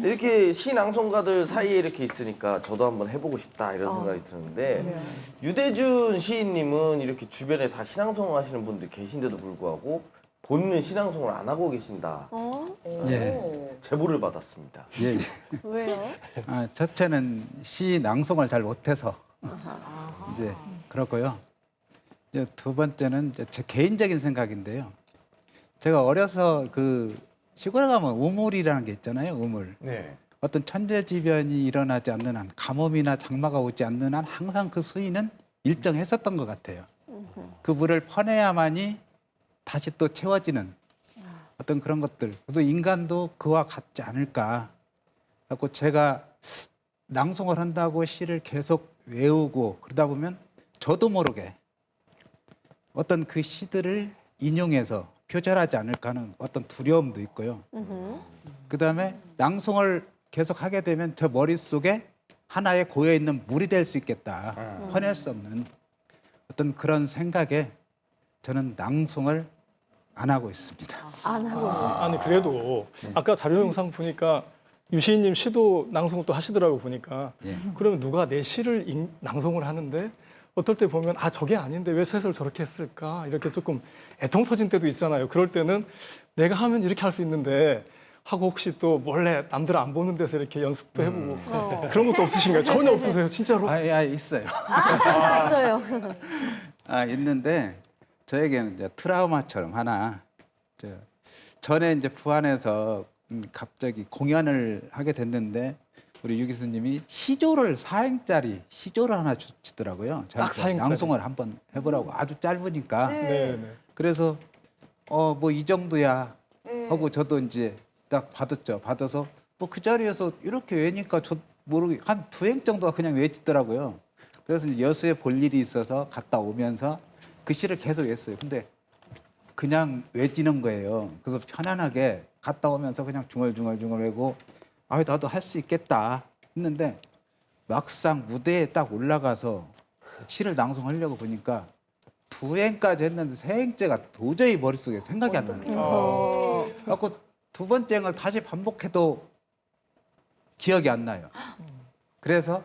이렇게 시낭송가들 사이에 이렇게 있으니까 저도 한번 해보고 싶다 이런 생각이 드는데 유대준 시인님은 이렇게 주변에 다 신앙송 하시는 분들 계신데도 불구하고 본인은 신앙송을 안 하고 계신다. 예. 제보를 받았습니다. 예. 왜요? 첫째는 시 낭송을 잘 못해서 이제 그렇고요. 이제 두 번째는 이제 제 개인적인 생각인데요. 제가 어려서 그 시골에 가면 우물이라는 게 있잖아요. 우물. 네. 어떤 천재지변이 일어나지 않는 한, 가뭄이나 장마가 오지 않는 한 항상 그 수위는 일정했었던 것 같아요. 그 물을 퍼내야만이 다시 또 채워지는 어떤 그런 것들. 또 인간도 그와 같지 않을까. 그래서 제가 낭송을 한다고 시를 계속 외우고 그러다 보면 저도 모르게 어떤 그 시들을 인용해서 표절하지 않을까 하는 어떤 두려움도 있고요. 그다음에 낭송을 계속 하게 되면 저 머릿속에 하나의 고여있는 물이 될 수 있겠다. 퍼낼 수 없는 어떤 그런 생각에 저는 낭송을 안 하고 있습니다. 안 하고 있어요. 아니 그래도 아까 자료 영상 보니까 유시인님 시도 낭송을 또 하시더라고 보니까 예. 그러면 누가 내 시를 낭송을 하는데 어떨 때 보면 아 저게 아닌데 왜 셋을 저렇게 했을까 이렇게 조금 애통 터진 때도 있잖아요. 그럴 때는 내가 하면 이렇게 할 수 있는데 하고 혹시 또 몰래 남들 안 보는 데서 이렇게 연습도 해보고 그런 것도 없으신가요? 전혀 없으세요, 진짜로? 있어요. 있어요. 있는데 저에게는 이제 트라우마처럼 하나 전에 이제 부안에서 갑자기 공연을 하게 됐는데 우리 유 교수님이 시조를 4행짜리 시조를 하나 주시더라고요. 저한테 4행짜리. 낭송을 한번 해보라고 아주 짧으니까. 네. 그래서 뭐 이 정도야 하고 저도 이제 딱 받았죠. 받아서 뭐 그 자리에서 이렇게 외니까 저 모르게 한 2행 정도가 그냥 외지더라고요. 그래서 이제 여수에 볼 일이 있어서 갔다 오면서 그 시를 계속 외웠어요. 근데 그냥 외지는 거예요. 그래서 편안하게 갔다 오면서 그냥 중얼중얼 외고 나도 할 수 있겠다 했는데 막상 무대에 딱 올라가서 시를 낭송하려고 보니까 2행까지 했는데 3행째가 도저히 머릿속에 생각이 안 나는 거예요. 그래서 두 번째 행을 다시 반복해도 기억이 안 나요. 그래서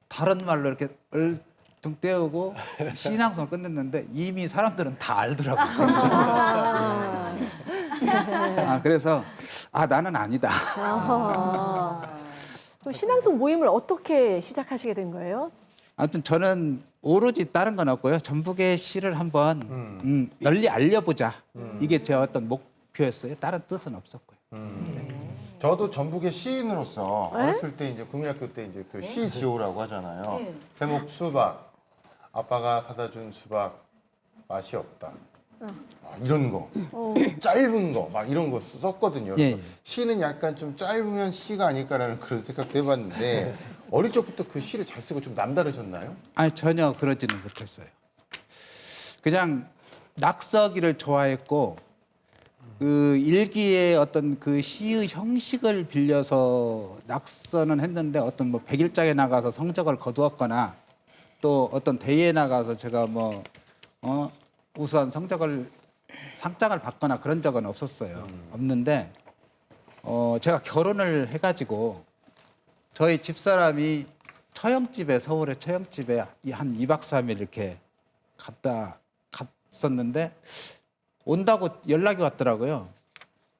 다른 말로 이렇게 얼뚱 떼우고 시낭송을 끝냈는데 이미 사람들은 다 알더라고요. 그래서 나는 아니다. 그럼 신앙송 모임을 어떻게 시작하시게 된 거예요? 아무튼 저는 오로지 다른 건 없고요. 전북의 시를 한번 널리 알려보자. 이게 제 어떤 목표였어요. 다른 뜻은 없었고요. 네. 저도 전북의 시인으로서 어렸을 때 이제 국민학교 때 이제 그 시지오라고 하잖아요. 제목 수박. 아빠가 사다 준 수박 맛이 없다. 이런 거. 짧은 거 막 이런 거 썼거든요. 예, 그래서 시는 약간 좀 짧으면 시가 아닐까라는 그런 생각도 해봤는데 어릴 적부터 그 시를 잘 쓰고 좀 남다르셨나요? 아니 전혀 그러지는 못했어요. 그냥 낙서기를 좋아했고 그 일기의 어떤 그 시의 형식을 빌려서 낙서는 했는데 어떤 뭐 백일장에 나가서 성적을 거두었거나 또 어떤 대회에 나가서 제가 뭐 우수한 상장을 받거나 그런 적은 없었어요. 없는데 제가 결혼을 해가지고 저희 집사람이 처형집에 서울의 처형집에 한 2박 3일 이렇게 갔었는데 온다고 연락이 왔더라고요.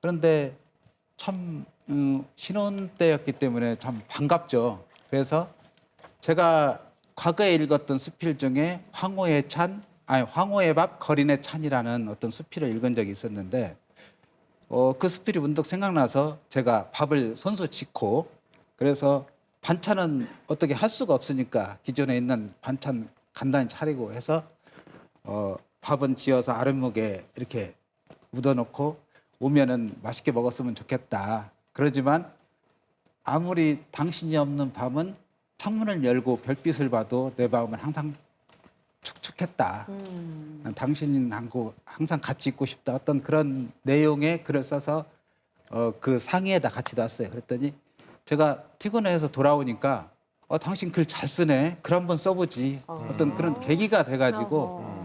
그런데 참 신혼 때였기 때문에 참 반갑죠. 그래서 제가 과거에 읽었던 수필 중에 황호의 밥 거린의 찬이라는 어떤 수필을 읽은 적이 있었는데 그 수필이 문득 생각나서 제가 밥을 손수 짓고 그래서 반찬은 어떻게 할 수가 없으니까 기존에 있는 반찬 간단히 차리고 해서 밥은 지어서 아랫목에 이렇게 묻어놓고 오면은 맛있게 먹었으면 좋겠다. 그러지만 아무리 당신이 없는 밤은 창문을 열고 별빛을 봐도 내 마음은 항상 축축했다. 당신하고 항상 같이 있고 싶다. 어떤 그런 내용의 글을 써서 그 상의에다 같이 놨어요. 그랬더니 제가 퇴근해서 돌아오니까 당신 글 잘 쓰네. 글 한번 써보지. 어떤 그런 계기가 돼가지고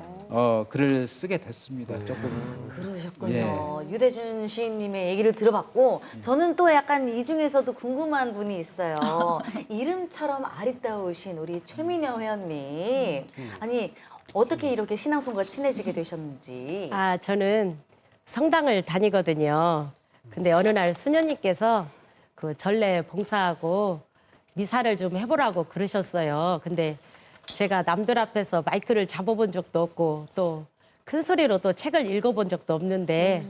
글을 쓰게 됐습니다. 조금. 그러셨군요. 유대준 시인님의 얘기를 들어봤고 저는 또 약간 이 중에서도 궁금한 분이 있어요. 이름처럼 아리따우신 우리 최민여 회원님. 아니 어떻게 이렇게 신앙송과 친해지게 되셨는지. 아, 저는 성당을 다니거든요. 근데 어느 날 수녀님께서 그 전례 봉사하고 미사를 좀 해보라고 그러셨어요. 근데 제가 남들 앞에서 마이크를 잡아본 적도 없고 또 큰 소리로 또 책을 읽어본 적도 없는데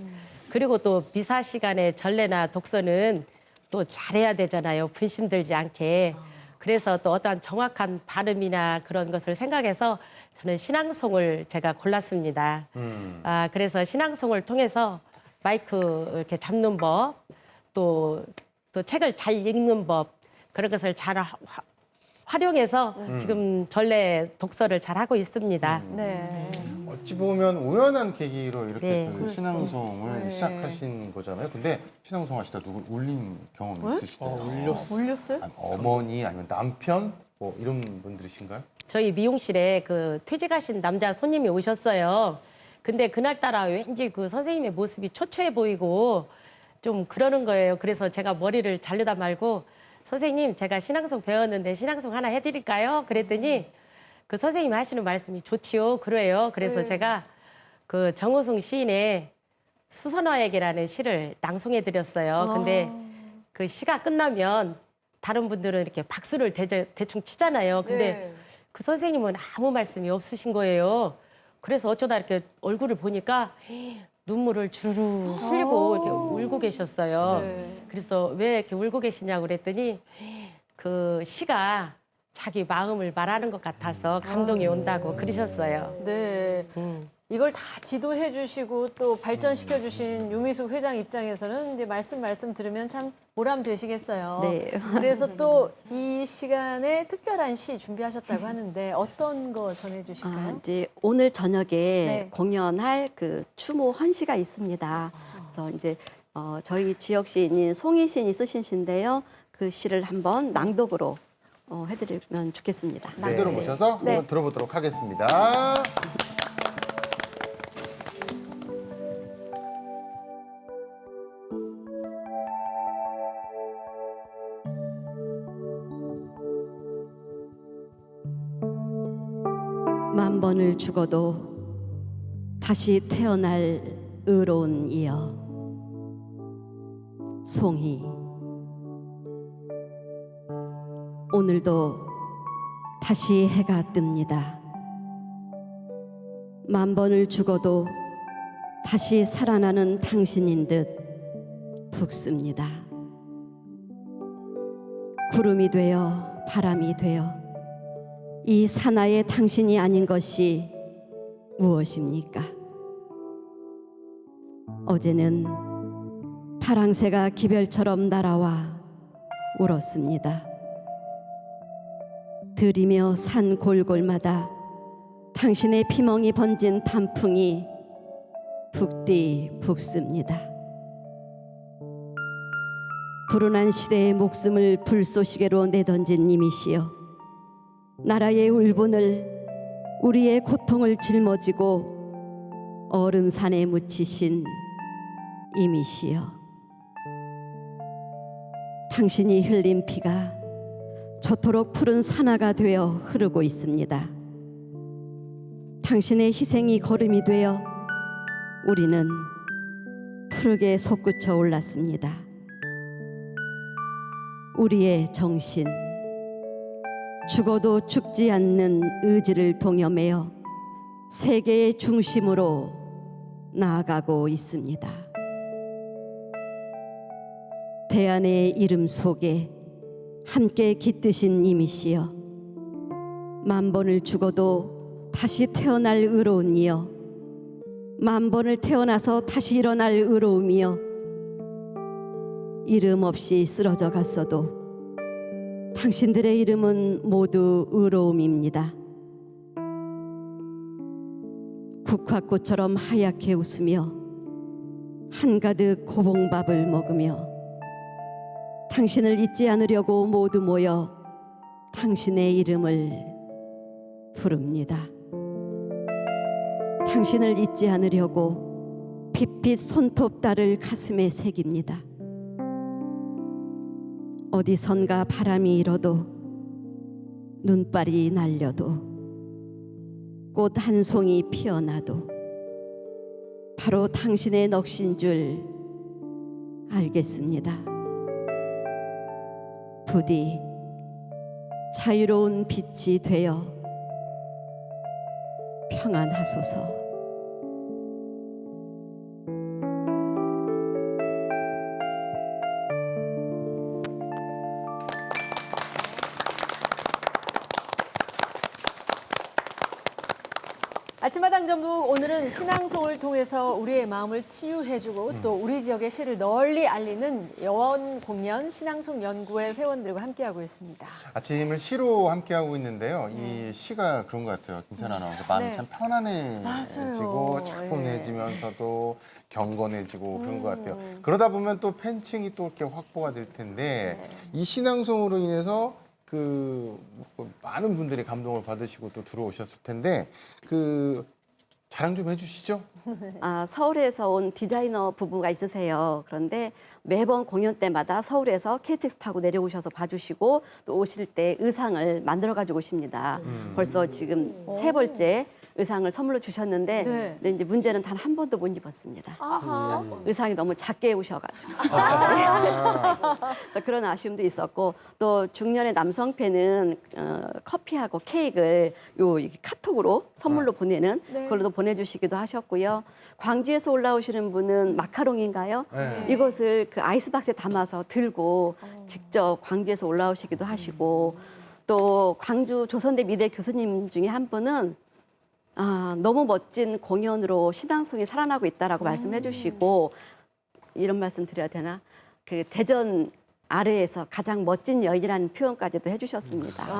그리고 또 미사 시간에 전례나 독서는 또 잘해야 되잖아요. 분심 들지 않게. 그래서 또 어떠한 정확한 발음이나 그런 것을 생각해서 저는 신앙송을 제가 골랐습니다. 그래서 신앙송을 통해서 마이크 이렇게 잡는 법, 또 책을 잘 읽는 법, 그런 것을 잘 활용해서 지금 전례 독서를 잘 하고 있습니다. 네. 어찌 보면 우연한 계기로 이렇게 네. 그 신앙송을 네. 시작하신 거잖아요. 근데 신앙송 하시다 누구 울린 경험 있으시대요? 울렸어요? 아니, 어머니 아니면 남편 뭐 이런 분들이신가요? 저희 미용실에 그 퇴직하신 남자 손님이 오셨어요. 근데 그날따라 왠지 그 선생님의 모습이 초췌해 보이고 좀 그러는 거예요. 그래서 제가 머리를 자르다 말고 선생님 제가 신앙송 배웠는데 신앙송 하나 해드릴까요? 그랬더니 그 선생님이 하시는 말씀이 좋지요. 그래요. 그래서 제가 그 정호승 시인의 수선화에게라는 시를 낭송해드렸어요. 근데 그 시가 끝나면 다른 분들은 이렇게 박수를 대충 치잖아요. 근데 그 선생님은 아무 말씀이 없으신 거예요. 그래서 어쩌다 이렇게 얼굴을 보니까 눈물을 주르르 흘리고 이렇게 울고 계셨어요. 그래서 왜 이렇게 울고 계시냐고 그랬더니 그 시가 자기 마음을 말하는 것 같아서 감동이 온다고 그러셨어요. 네. 이걸 다 지도해 주시고 또 발전시켜 주신 유미숙 회장 입장에서는 이제 말씀 들으면 참 보람 되시겠어요. 네. 그래서 또 이 시간에 특별한 시 준비하셨다고 하는데 어떤 거 전해 주실까요? 이제 오늘 저녁에 네. 공연할 그 추모 헌시가 있습니다. 그래서 이제 저희 지역 시인인 송희 시인이 쓰신 시인데요. 그 시를 한번 낭독으로 해드리면 좋겠습니다. 무대로 모셔서 네. 한번 들어보도록 하겠습니다. 만 번을 죽어도 다시 태어날 의로운 이여 송희 오늘도 다시 해가 뜹니다. 만 번을 죽어도 다시 살아나는 당신인 듯 붓습니다. 구름이 되어 바람이 되어 이 사나의 당신이 아닌 것이 무엇입니까? 어제는 파랑새가 기별처럼 날아와 울었습니다. 들이며 산 골골마다 당신의 피멍이 번진 단풍이 북디 북습니다. 불운한 시대의 목숨을 불쏘시개로 내던진 님이시여, 나라의 울분을 우리의 고통을 짊어지고 얼음산에 묻히신 임이시여, 당신이 흘린 피가 저토록 푸른 산화가 되어 흐르고 있습니다. 당신의 희생이 걸음이 되어 우리는 푸르게 솟구쳐 올랐습니다. 우리의 정신, 죽어도 죽지 않는 의지를 동여매어 세계의 중심으로 나아가고 있습니다. 대안의 이름 속에 함께 깃드신 님이시여, 만번을 죽어도 다시 태어날 의로운 이여, 만번을 태어나서 다시 일어날 의로움이여, 이름 없이 쓰러져 갔어도 당신들의 이름은 모두 의로움입니다. 국화꽃처럼 하얗게 웃으며 한가득 고봉밥을 먹으며 당신을 잊지 않으려고 모두 모여 당신의 이름을 부릅니다. 당신을 잊지 않으려고 핏빛 손톱달을 가슴에 새깁니다. 어디선가 바람이 일어도 눈발이 날려도 꽃 한 송이 피어나도 바로 당신의 넋인 줄 알겠습니다. 부디 자유로운 빛이 되어 평안하소서. 아침마당 전북, 오늘은 신앙송을 통해서 우리의 마음을 치유해주고 또 우리 지역의 시를 널리 알리는 여원 공연 신앙송 연구회 회원들과 함께하고 있습니다. 아침을 시로 함께하고 있는데요. 이 시가 그런 것 같아요. 김찬아 아나운서. 마음이 네. 참 편안해지고 맞아요. 차분해지면서도 경건해지고 그런 것 같아요. 그러다 보면 또 팬층이 또 이렇게 확보가 될 텐데 이 신앙송으로 인해서 많은 분들이 감동을 받으시고 또 들어오셨을 텐데 자랑 좀 해주시죠. 서울에서 온 디자이너 부부가 있으세요. 그런데 매번 공연 때마다 서울에서 KTX 타고 내려오셔서 봐주시고 또 오실 때 의상을 만들어 가지고 오십니다. 벌써 지금 세 번째 의상을 선물로 주셨는데 네. 근데 이제 문제는 단 한 번도 못 입었습니다. 아하. 의상이 너무 작게 오셔가지고 그래서 그런 아쉬움도 있었고, 또 중년의 남성 팬은 커피하고 케이크를 이렇게 카톡으로 선물로 보내는 네. 그걸로도 보내주시기도 하셨고요. 광주에서 올라오시는 분은 마카롱인가요? 네. 이것을 그 아이스박스에 담아서 들고 직접 광주에서 올라오시기도 하시고, 또 광주 조선대 미대 교수님 중에 한 분은 너무 멋진 공연으로 신앙송이 살아나고 있다라고 말씀해 주시고, 이런 말씀 드려야 되나? 그 대전 아래에서 가장 멋진 여인이라는 표현까지도 해주셨습니다. 네,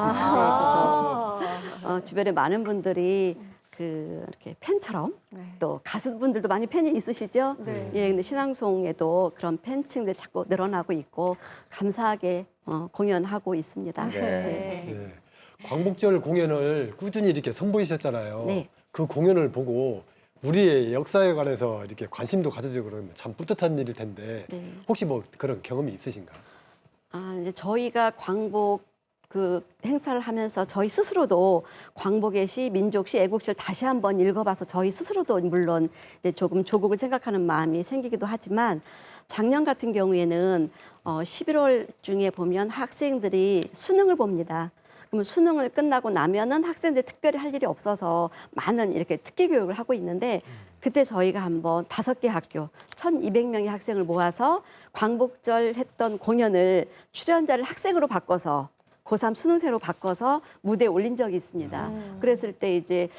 그래서 주변에 많은 분들이 이렇게 팬처럼 또 가수분들도 많이 팬이 있으시죠? 네. 예, 근데 신앙송에도 그런 팬층들 자꾸 늘어나고 있고 감사하게 공연하고 있습니다. 네. 광복절 공연을 꾸준히 이렇게 선보이셨잖아요. 네. 그 공연을 보고 우리의 역사에 관해서 이렇게 관심도 가져주고 그러면 참 뿌듯한 일일 텐데 네. 혹시 뭐 그런 경험이 있으신가요? 이제 저희가 광복 행사를 하면서 저희 스스로도 광복의 시, 민족시, 애국시를 다시 한번 읽어봐서 저희 스스로도 물론 이제 조금 조국을 생각하는 마음이 생기기도 하지만, 작년 같은 경우에는 11월 중에 보면 학생들이 수능을 봅니다. 그러면 수능을 끝나고 나면은 학생들 특별히 할 일이 없어서 많은 이렇게 특기 교육을 하고 있는데 그때 저희가 한번 5개 학교 1,200명의 학생을 모아서 광복절 했던 공연을 출연자를 학생으로 바꿔서 고3 수능생으로 바꿔서 무대에 올린 적이 있습니다. 그랬을 때 이제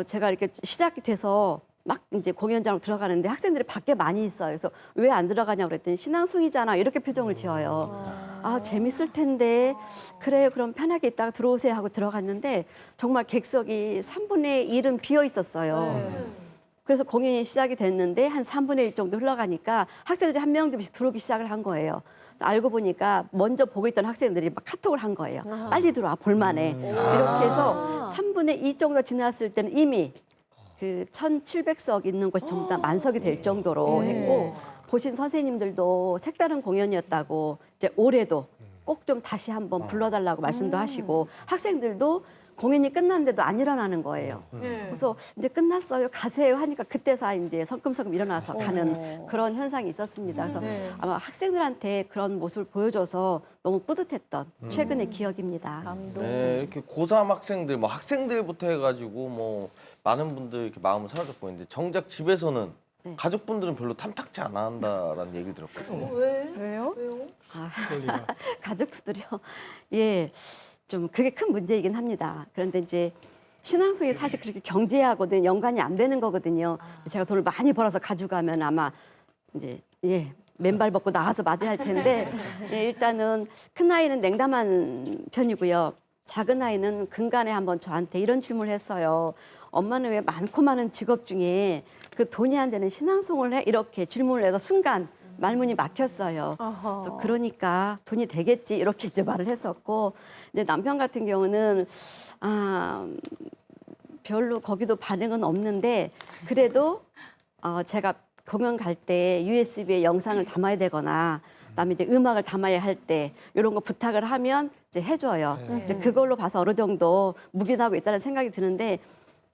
제가 이렇게 시작이 돼서 막 이제 공연장으로 들어가는데 학생들이 밖에 많이 있어요. 그래서 왜 안 들어가냐고 그랬더니 신앙송이잖아 이렇게 표정을 지어요. 아 재밌을 텐데 그래요 그럼 편하게 있다가 들어오세요 하고 들어갔는데 정말 객석이 3분의 1은 비어 있었어요. 그래서 공연이 시작이 됐는데 한 3분의 1 정도 흘러가니까 학생들이 한 명씩 들어오기 시작을 한 거예요. 알고 보니까 먼저 보고 있던 학생들이 막 카톡을 한 거예요. 빨리 들어와 볼만해. 이렇게 해서 3분의 2 정도 지났을 때는 이미 그 1,700석 있는 곳이 전부 다 만석이 될 정도로 했고 보신 선생님들도 색다른 공연이었다고 이제 올해도 꼭 좀 다시 한번 불러달라고 말씀도 하시고 학생들도 공연이 끝났는데도 안 일어나는 거예요. 그래서 이제 끝났어요. 가세요 하니까 그때서 이제 성큼성큼 일어나서 가는 그런 현상이 있었습니다. 그래서 아마 학생들한테 그런 모습을 보여줘서 너무 뿌듯했던 최근의 기억입니다. 네, 이렇게 고3 학생들, 뭐 학생들부터 해가지고 뭐 많은 분들 이렇게 마음을 사로잡고 있는데 정작 집에서는 가족분들은 별로 탐탁치 않아 한다라는 얘기를 들었거든요. 왜요? 가족분들이요. 예. 좀 그게 큰 문제이긴 합니다. 그런데 이제 신앙송이 사실 그렇게 경제하고는 연관이 안 되는 거거든요. 제가 돈을 많이 벌어서 가져가면 아마 이제 맨발 벗고 나가서 맞아야 할 텐데 일단은 큰 아이는 냉담한 편이고요. 작은 아이는 근간에 한번 저한테 이런 질문을 했어요. 엄마는 왜 많고 많은 직업 중에 그 돈이 안 되는 신앙송을 해? 이렇게 질문을 해서 순간 말문이 막혔어요. 그래서 그러니까 돈이 되겠지 이렇게 이제 말을 했었고 이제 남편 같은 경우는 별로 거기도 반응은 없는데 그래도 제가 공연 갈 때 USB에 영상을 담아야 되거나 그다음에 이제 음악을 담아야 할 때 이런 거 부탁을 하면 이제 해줘요. 이제 그걸로 봐서 어느 정도 묵인하고 있다는 생각이 드는데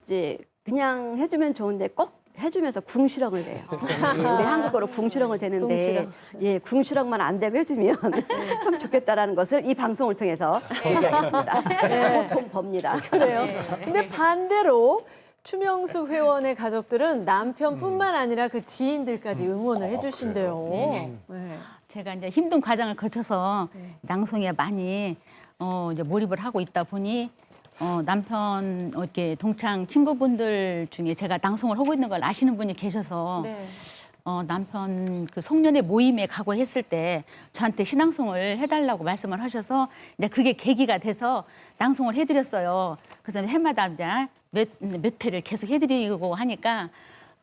이제 그냥 해주면 좋은데 꼭 해주면서 궁시렁을 대요. 우리 한국어로 궁시렁을 대는데 궁시렁만 안 대고 해주면 참 좋겠다라는 것을 이 방송을 통해서 얘기하겠습니다. 보통 봅니다. 그래요. 근데 반대로 추명숙 회원의 가족들은 남편뿐만 아니라 그 지인들까지 응원을 해주신대요. 네. 제가 이제 힘든 과정을 거쳐서 낭송에 많이 이제 몰입을 하고 있다 보니 남편 이렇게 동창 친구분들 중에 제가 낭송을 하고 있는 걸 아시는 분이 계셔서 남편 그 송년회 모임에 가고 했을 때 저한테 신앙송을 해달라고 말씀을 하셔서 이제 그게 계기가 돼서 낭송을 해드렸어요. 그래서 해마다 이제 몇 회를 계속 해드리고 하니까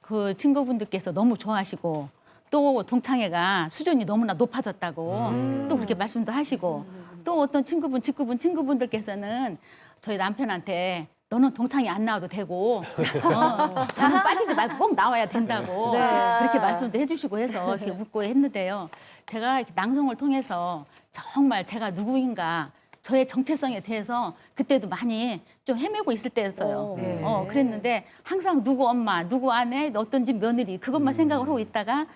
그 친구분들께서 너무 좋아하시고 또 동창회가 수준이 너무나 높아졌다고 또 그렇게 말씀도 하시고 또 어떤 친구분들께서는 저희 남편한테 너는 동창회 안 나와도 되고 저는 빠지지 말고 꼭 나와야 된다고 그렇게 말씀도 해주시고 해서 이렇게 웃고 했는데요. 제가 이렇게 낭송을 통해서 정말 제가 누구인가 저의 정체성에 대해서 그때도 많이 좀 헤매고 있을 때였어요. 그랬는데 항상 누구 엄마, 누구 아내, 어떤 집 며느리 그것만 생각을 하고 있다가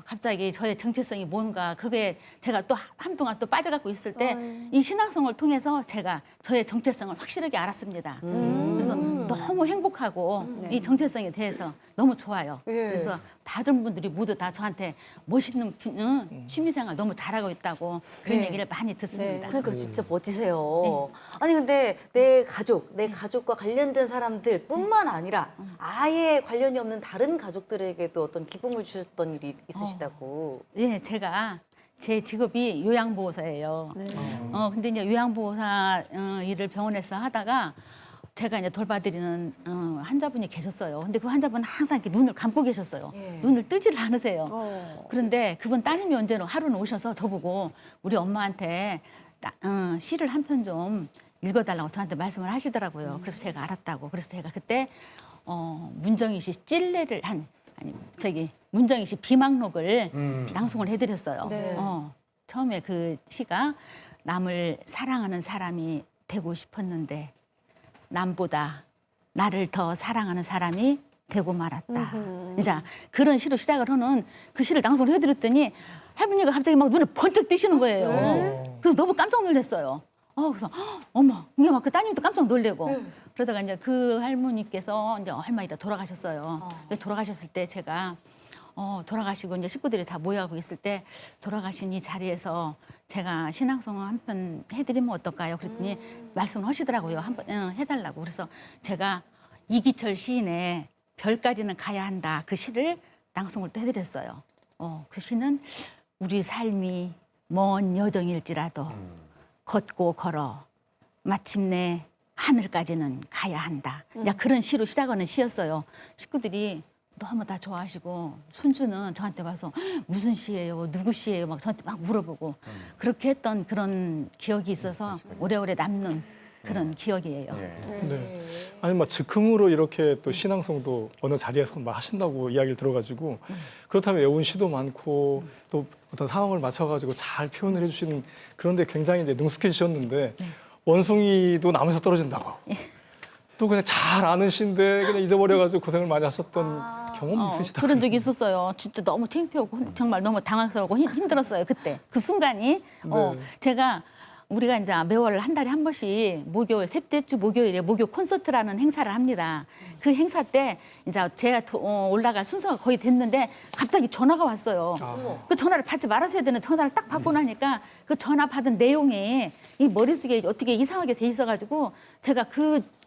갑자기 저의 정체성이 뭔가 그게 제가 또 한동안 또 빠져갖고 있을 때 이 신앙송을 통해서 제가 저의 정체성을 확실하게 알았습니다. 그래서 너무 행복하고 이 정체성에 대해서 너무 좋아요. 그래서 다른 분들이 모두 다 저한테 멋있는 취미생활 너무 잘하고 있다고 그런 얘기를 많이 듣습니다. 그러니까 진짜 멋지세요. 아니 근데 내 가족과 관련된 사람들뿐만 아니라 아예 관련이 없는 다른 가족들에게도 어떤 기쁨을 주셨던 일이 있으시다고. 예, 제가 제 직업이 요양보호사예요. 근데 이제 요양보호사 일을 병원에서 하다가 제가 이제 돌봐드리는 환자분이 계셨어요. 근데 그 환자분은 항상 이렇게 눈을 감고 계셨어요. 눈을 뜨지를 않으세요. 그런데 그분 따님이 언제는 하루는 오셔서 저보고 우리 엄마한테 시를 한 편 좀 읽어달라고 저한테 말씀을 하시더라고요. 그래서 제가 알았다고. 그래서 제가 그때 문정희 씨 찔레를 문정희 씨 비망록을 낭송을 해드렸어요. 처음에 그 시가 남을 사랑하는 사람이 되고 싶었는데 남보다 나를 더 사랑하는 사람이 되고 말았다. 이제 그런 시로 시작을 하는 그 시를 낭송을 해드렸더니 할머니가 갑자기 막 눈을 번쩍 뜨시는 거예요. 그래서 너무 깜짝 놀랐어요. 그래서 어머, 이게 막 그 따님도 깜짝 놀래고 그러다가 이제 그 할머니께서 이제 얼마 있다 돌아가셨어요. 돌아가셨을 때 제가 돌아가시고 이제 식구들이 다 모여가고 있을 때 돌아가신 이 자리에서 제가 신앙송을 한 편 해드리면 어떨까요? 그랬더니 말씀을 하시더라고요. 한 번 해달라고. 그래서 제가 이기철 시인의 별까지는 가야 한다 그 시를 낭송을 또 해드렸어요. 그 시는 우리 삶이 먼 여정일지라도 걷고 걸어 마침내 하늘까지는 가야 한다. 야 그런 시로 시작하는 시였어요. 식구들이 너무 다 좋아하시고 손주는 저한테 와서 무슨 시예요? 누구 시예요? 막 저한테 막 물어보고 그렇게 했던 그런 기억이 있어서 오래오래 남는 그런 기억이에요. 네. 아니 막 즉흥으로 이렇게 또 신앙송도 어느 자리에서 막 하신다고 이야기를 들어가지고 그렇다면 외운 시도 많고 또 어떤 상황을 맞춰가지고 잘 표현을 해주시는 그런데 굉장히 이제 능숙해지셨는데 원숭이도 나무에서 떨어진다고 또 그냥 잘 아는 시인데 그냥 잊어버려가지고 고생을 많이 하셨던 경험이 있으시다고요? 그런 적이 있었어요. 진짜 너무 창피하고 정말 너무 당황스럽고 힘들었어요. 그때 그 순간이 제가 우리가 이제 매월 한 달에 한 번씩 목요일 셋째 주 목요일에 목요 콘서트라는 행사를 합니다. 그 행사 때 이제 제가 올라갈 순서가 거의 됐는데 갑자기 전화가 왔어요. 그 전화를 받지 말았어야 되는 전화를 딱 받고 나니까 그 전화 받은 내용이 이 머릿속에 어떻게 이상하게 돼 있어가지고 제가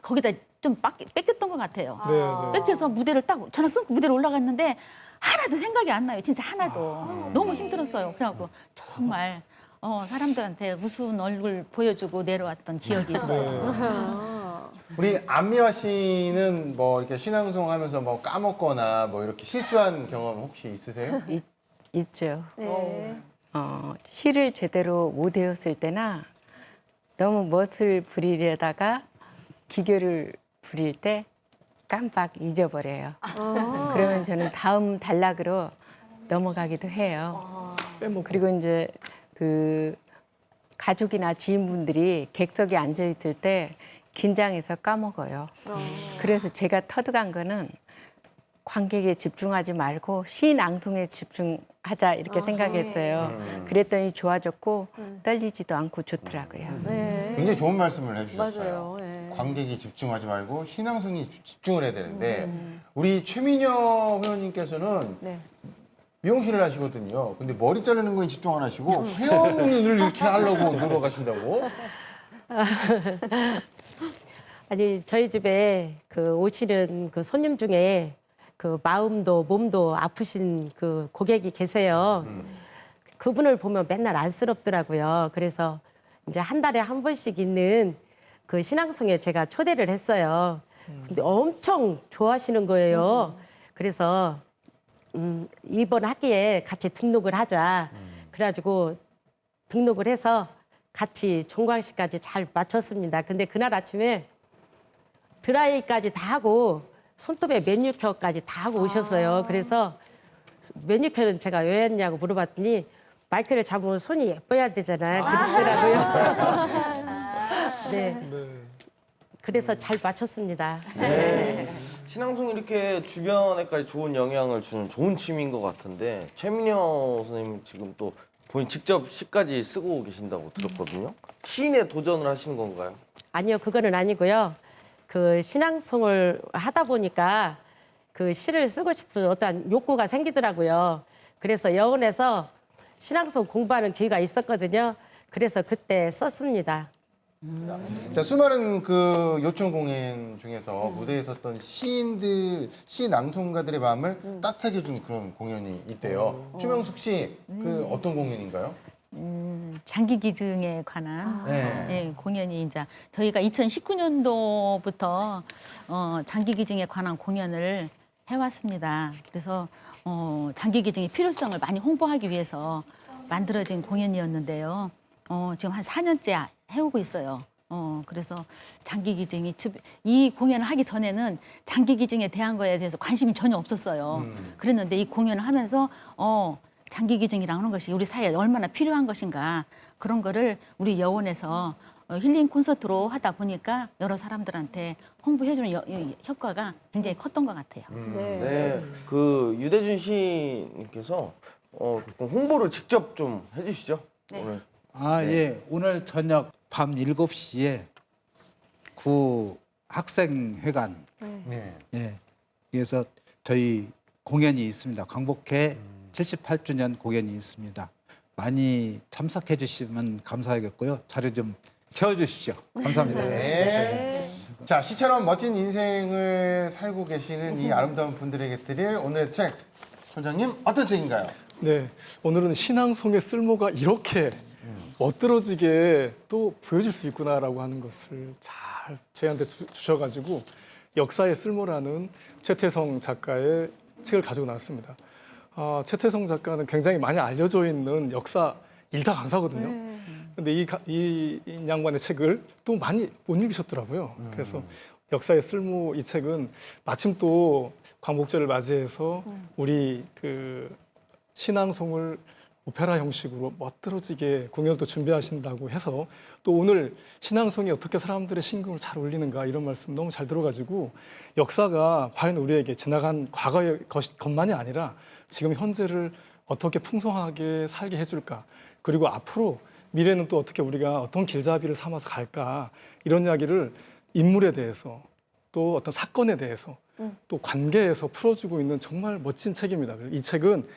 거기다 좀 뺏겼던 것 같아요. 뺏겨서 무대를 딱 전화 끊고 무대를 올라갔는데 하나도 생각이 안 나요. 진짜 하나도. 너무 힘들었어요. 그래갖고 정말 사람들한테 우스운 얼굴 보여주고 내려왔던 기억이 있어요. 우리 안미화 씨는 뭐 이렇게 신앙송 하면서 뭐 까먹거나 뭐 이렇게 실수한 경험 혹시 있으세요? 있죠. 네. 시를 제대로 못 외웠을 때나 너무 멋을 부리려다가 기교를 부릴 때 깜빡 잊어버려요. 그러면 저는 다음 단락으로 넘어가기도 해요. 그리고 이제 그 가족이나 지인분들이 객석에 앉아 있을 때 긴장해서 까먹어요. 그래서 제가 터득한 거는 관객에 집중하지 말고 시 낭송에 집중하자 이렇게 생각했어요. 그랬더니 좋아졌고 떨리지도 않고 좋더라고요. 굉장히 좋은 말씀을 해주셨어요. 맞아요. 예. 관객이 집중하지 말고 신앙송이 집중을 해야 되는데 우리 최민여 회원님께서는 미용실을 하시거든요. 근데 머리 자르는 거에 집중 안 하시고 회원을 이렇게 하려고 놀러가신다고? 아니 저희 집에 그 오시는 그 손님 중에 그 마음도 몸도 아프신 그 고객이 계세요. 그분을 보면 맨날 안쓰럽더라고요. 그래서 이제 한 달에 한 번씩 있는 그 신앙송에 제가 초대를 했어요. 근데 엄청 좋아하시는 거예요. 그래서 이번 학기에 같이 등록을 하자. 그래가지고 등록을 해서 같이 종강식까지 잘 마쳤습니다. 근데 그날 아침에 드라이까지 다 하고 손톱에 매니큐어까지 다 하고 오셨어요. 그래서 매니큐어는 제가 왜 했냐고 물어봤더니 마이크를 잡으면 손이 예뻐야 되잖아요. 그러시더라고요. 네. 그래서 잘 마쳤습니다. 신앙송이 이렇게 주변에까지 좋은 영향을 주는 좋은 취미인 것 같은데 최민여 선생님 지금 또 본인 직접 시까지 쓰고 계신다고 들었거든요. 시인에 도전을 하시는 건가요? 아니요, 그거는 아니고요. 그 신앙송을 하다 보니까 그 시를 쓰고 싶은 어떤 욕구가 생기더라고요. 그래서 여원에서 신앙송 공부하는 기회가 있었거든요. 그래서 그때 썼습니다. 자, 수많은 그 요청 공연 중에서 무대에 섰던 시인들, 시 낭송가들의 마음을 따뜻하게 해준 그런 공연이 있대요. 추명숙 씨, 그 어떤 공연인가요? 장기 기증에 관한 네. 공연이 이제 저희가 2019년도부터 장기 기증에 관한 공연을 해왔습니다. 그래서 장기 기증의 필요성을 많이 홍보하기 위해서 만들어진 공연이었는데요. 지금 한 4년째 해오고 있어요. 그래서 장기 기증이 이 공연을 하기 전에는 장기 기증에 대한 거에 대해서 관심이 전혀 없었어요. 그랬는데 이 공연을 하면서 장기 기증이라는 것이 우리 사회에 얼마나 필요한 것인가 그런 거를 우리 여원에서 힐링 콘서트로 하다 보니까 여러 사람들한테 홍보해주는 효과가 굉장히 컸던 것 같아요. 네. 그 유대준 시인님께서 조금 홍보를 직접 좀 해주시죠. 오늘 예. 오늘 저녁 밤 7시에 구 학생회관 네. 예. 그래서 저희 공연이 있습니다. 광복회 78주년 공연이 있습니다. 많이 참석해 주시면 감사하겠고요. 자료 좀 채워주십시오. 감사합니다. 네. 자, 시처럼 멋진 인생을 살고 계시는 이 아름다운 분들에게 드릴 오늘의 책, 촌장님 어떤 책인가요? 네, 오늘은 신앙송의 쓸모가 이렇게 멋들어지게 또 보여줄 수 있구나라고 하는 것을 잘 저희한테 주셔가지고 역사의 쓸모라는 최태성 작가의 책을 가지고 나왔습니다. 최태성 작가는 굉장히 많이 알려져 있는 역사 일타 강사거든요. 근데 이 양반의 책을 또 많이 못 읽으셨더라고요. 그래서 역사의 쓸모 이 책은 마침 또 광복절을 맞이해서 우리 그 신앙송을 오페라 형식으로 멋들어지게 공연을 또 준비하신다고 해서 또 오늘 신앙송이 어떻게 사람들의 심금을 잘 울리는가 이런 말씀 너무 잘 들어가지고 역사가 과연 우리에게 지나간 과거의 것만이 아니라 지금 현재를 어떻게 풍성하게 살게 해줄까, 그리고 앞으로 미래는 또 어떻게 우리가 어떤 길잡이를 삼아서 갈까, 이런 이야기를 인물에 대해서 또 어떤 사건에 대해서 또 관계에서 풀어주고 있는 정말 멋진 책입니다. 이 책은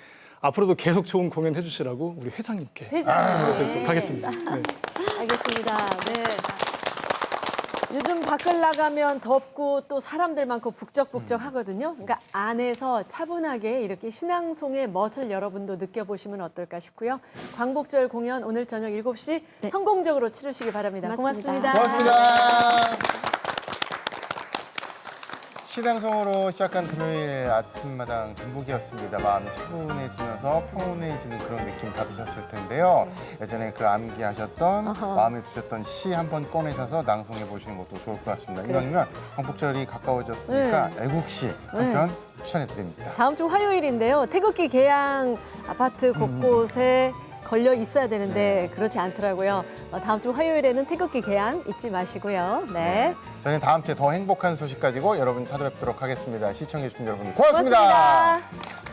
앞으로도 계속 좋은 공연 해주시라고 우리 회장님께 드리도록 하겠습니다. 네. 알겠습니다. 네. 요즘 밖을 나가면 덥고 또 사람들 많고 북적북적 하거든요. 그러니까 안에서 차분하게 이렇게 신앙송의 멋을 여러분도 느껴보시면 어떨까 싶고요. 광복절 공연 오늘 저녁 7시 성공적으로 치르시기 바랍니다. 고맙습니다. 고맙습니다. 신앙송으로 시작한 금요일 아침마당 전북이었습니다. 마음이 차분해지면서 평온해지는 그런 느낌 받으셨을 텐데요. 예전에 그 암기하셨던 마음에 두셨던 시 한번 꺼내셔서 낭송해 보시는 것도 좋을 것 같습니다. 이왕이면 광복절이 가까워졌으니까 애국시 한 편 추천해 드립니다. 다음 주 화요일인데요. 태극기 개양 아파트 곳곳에 걸려 있어야 되는데 그렇지 않더라고요. 다음 주 화요일에는 태극기 개양 잊지 마시고요. 네. 저희는 다음 주에 더 행복한 소식 가지고 여러분 찾아뵙도록 하겠습니다. 시청해 주신 여러분 고맙습니다. 고맙습니다.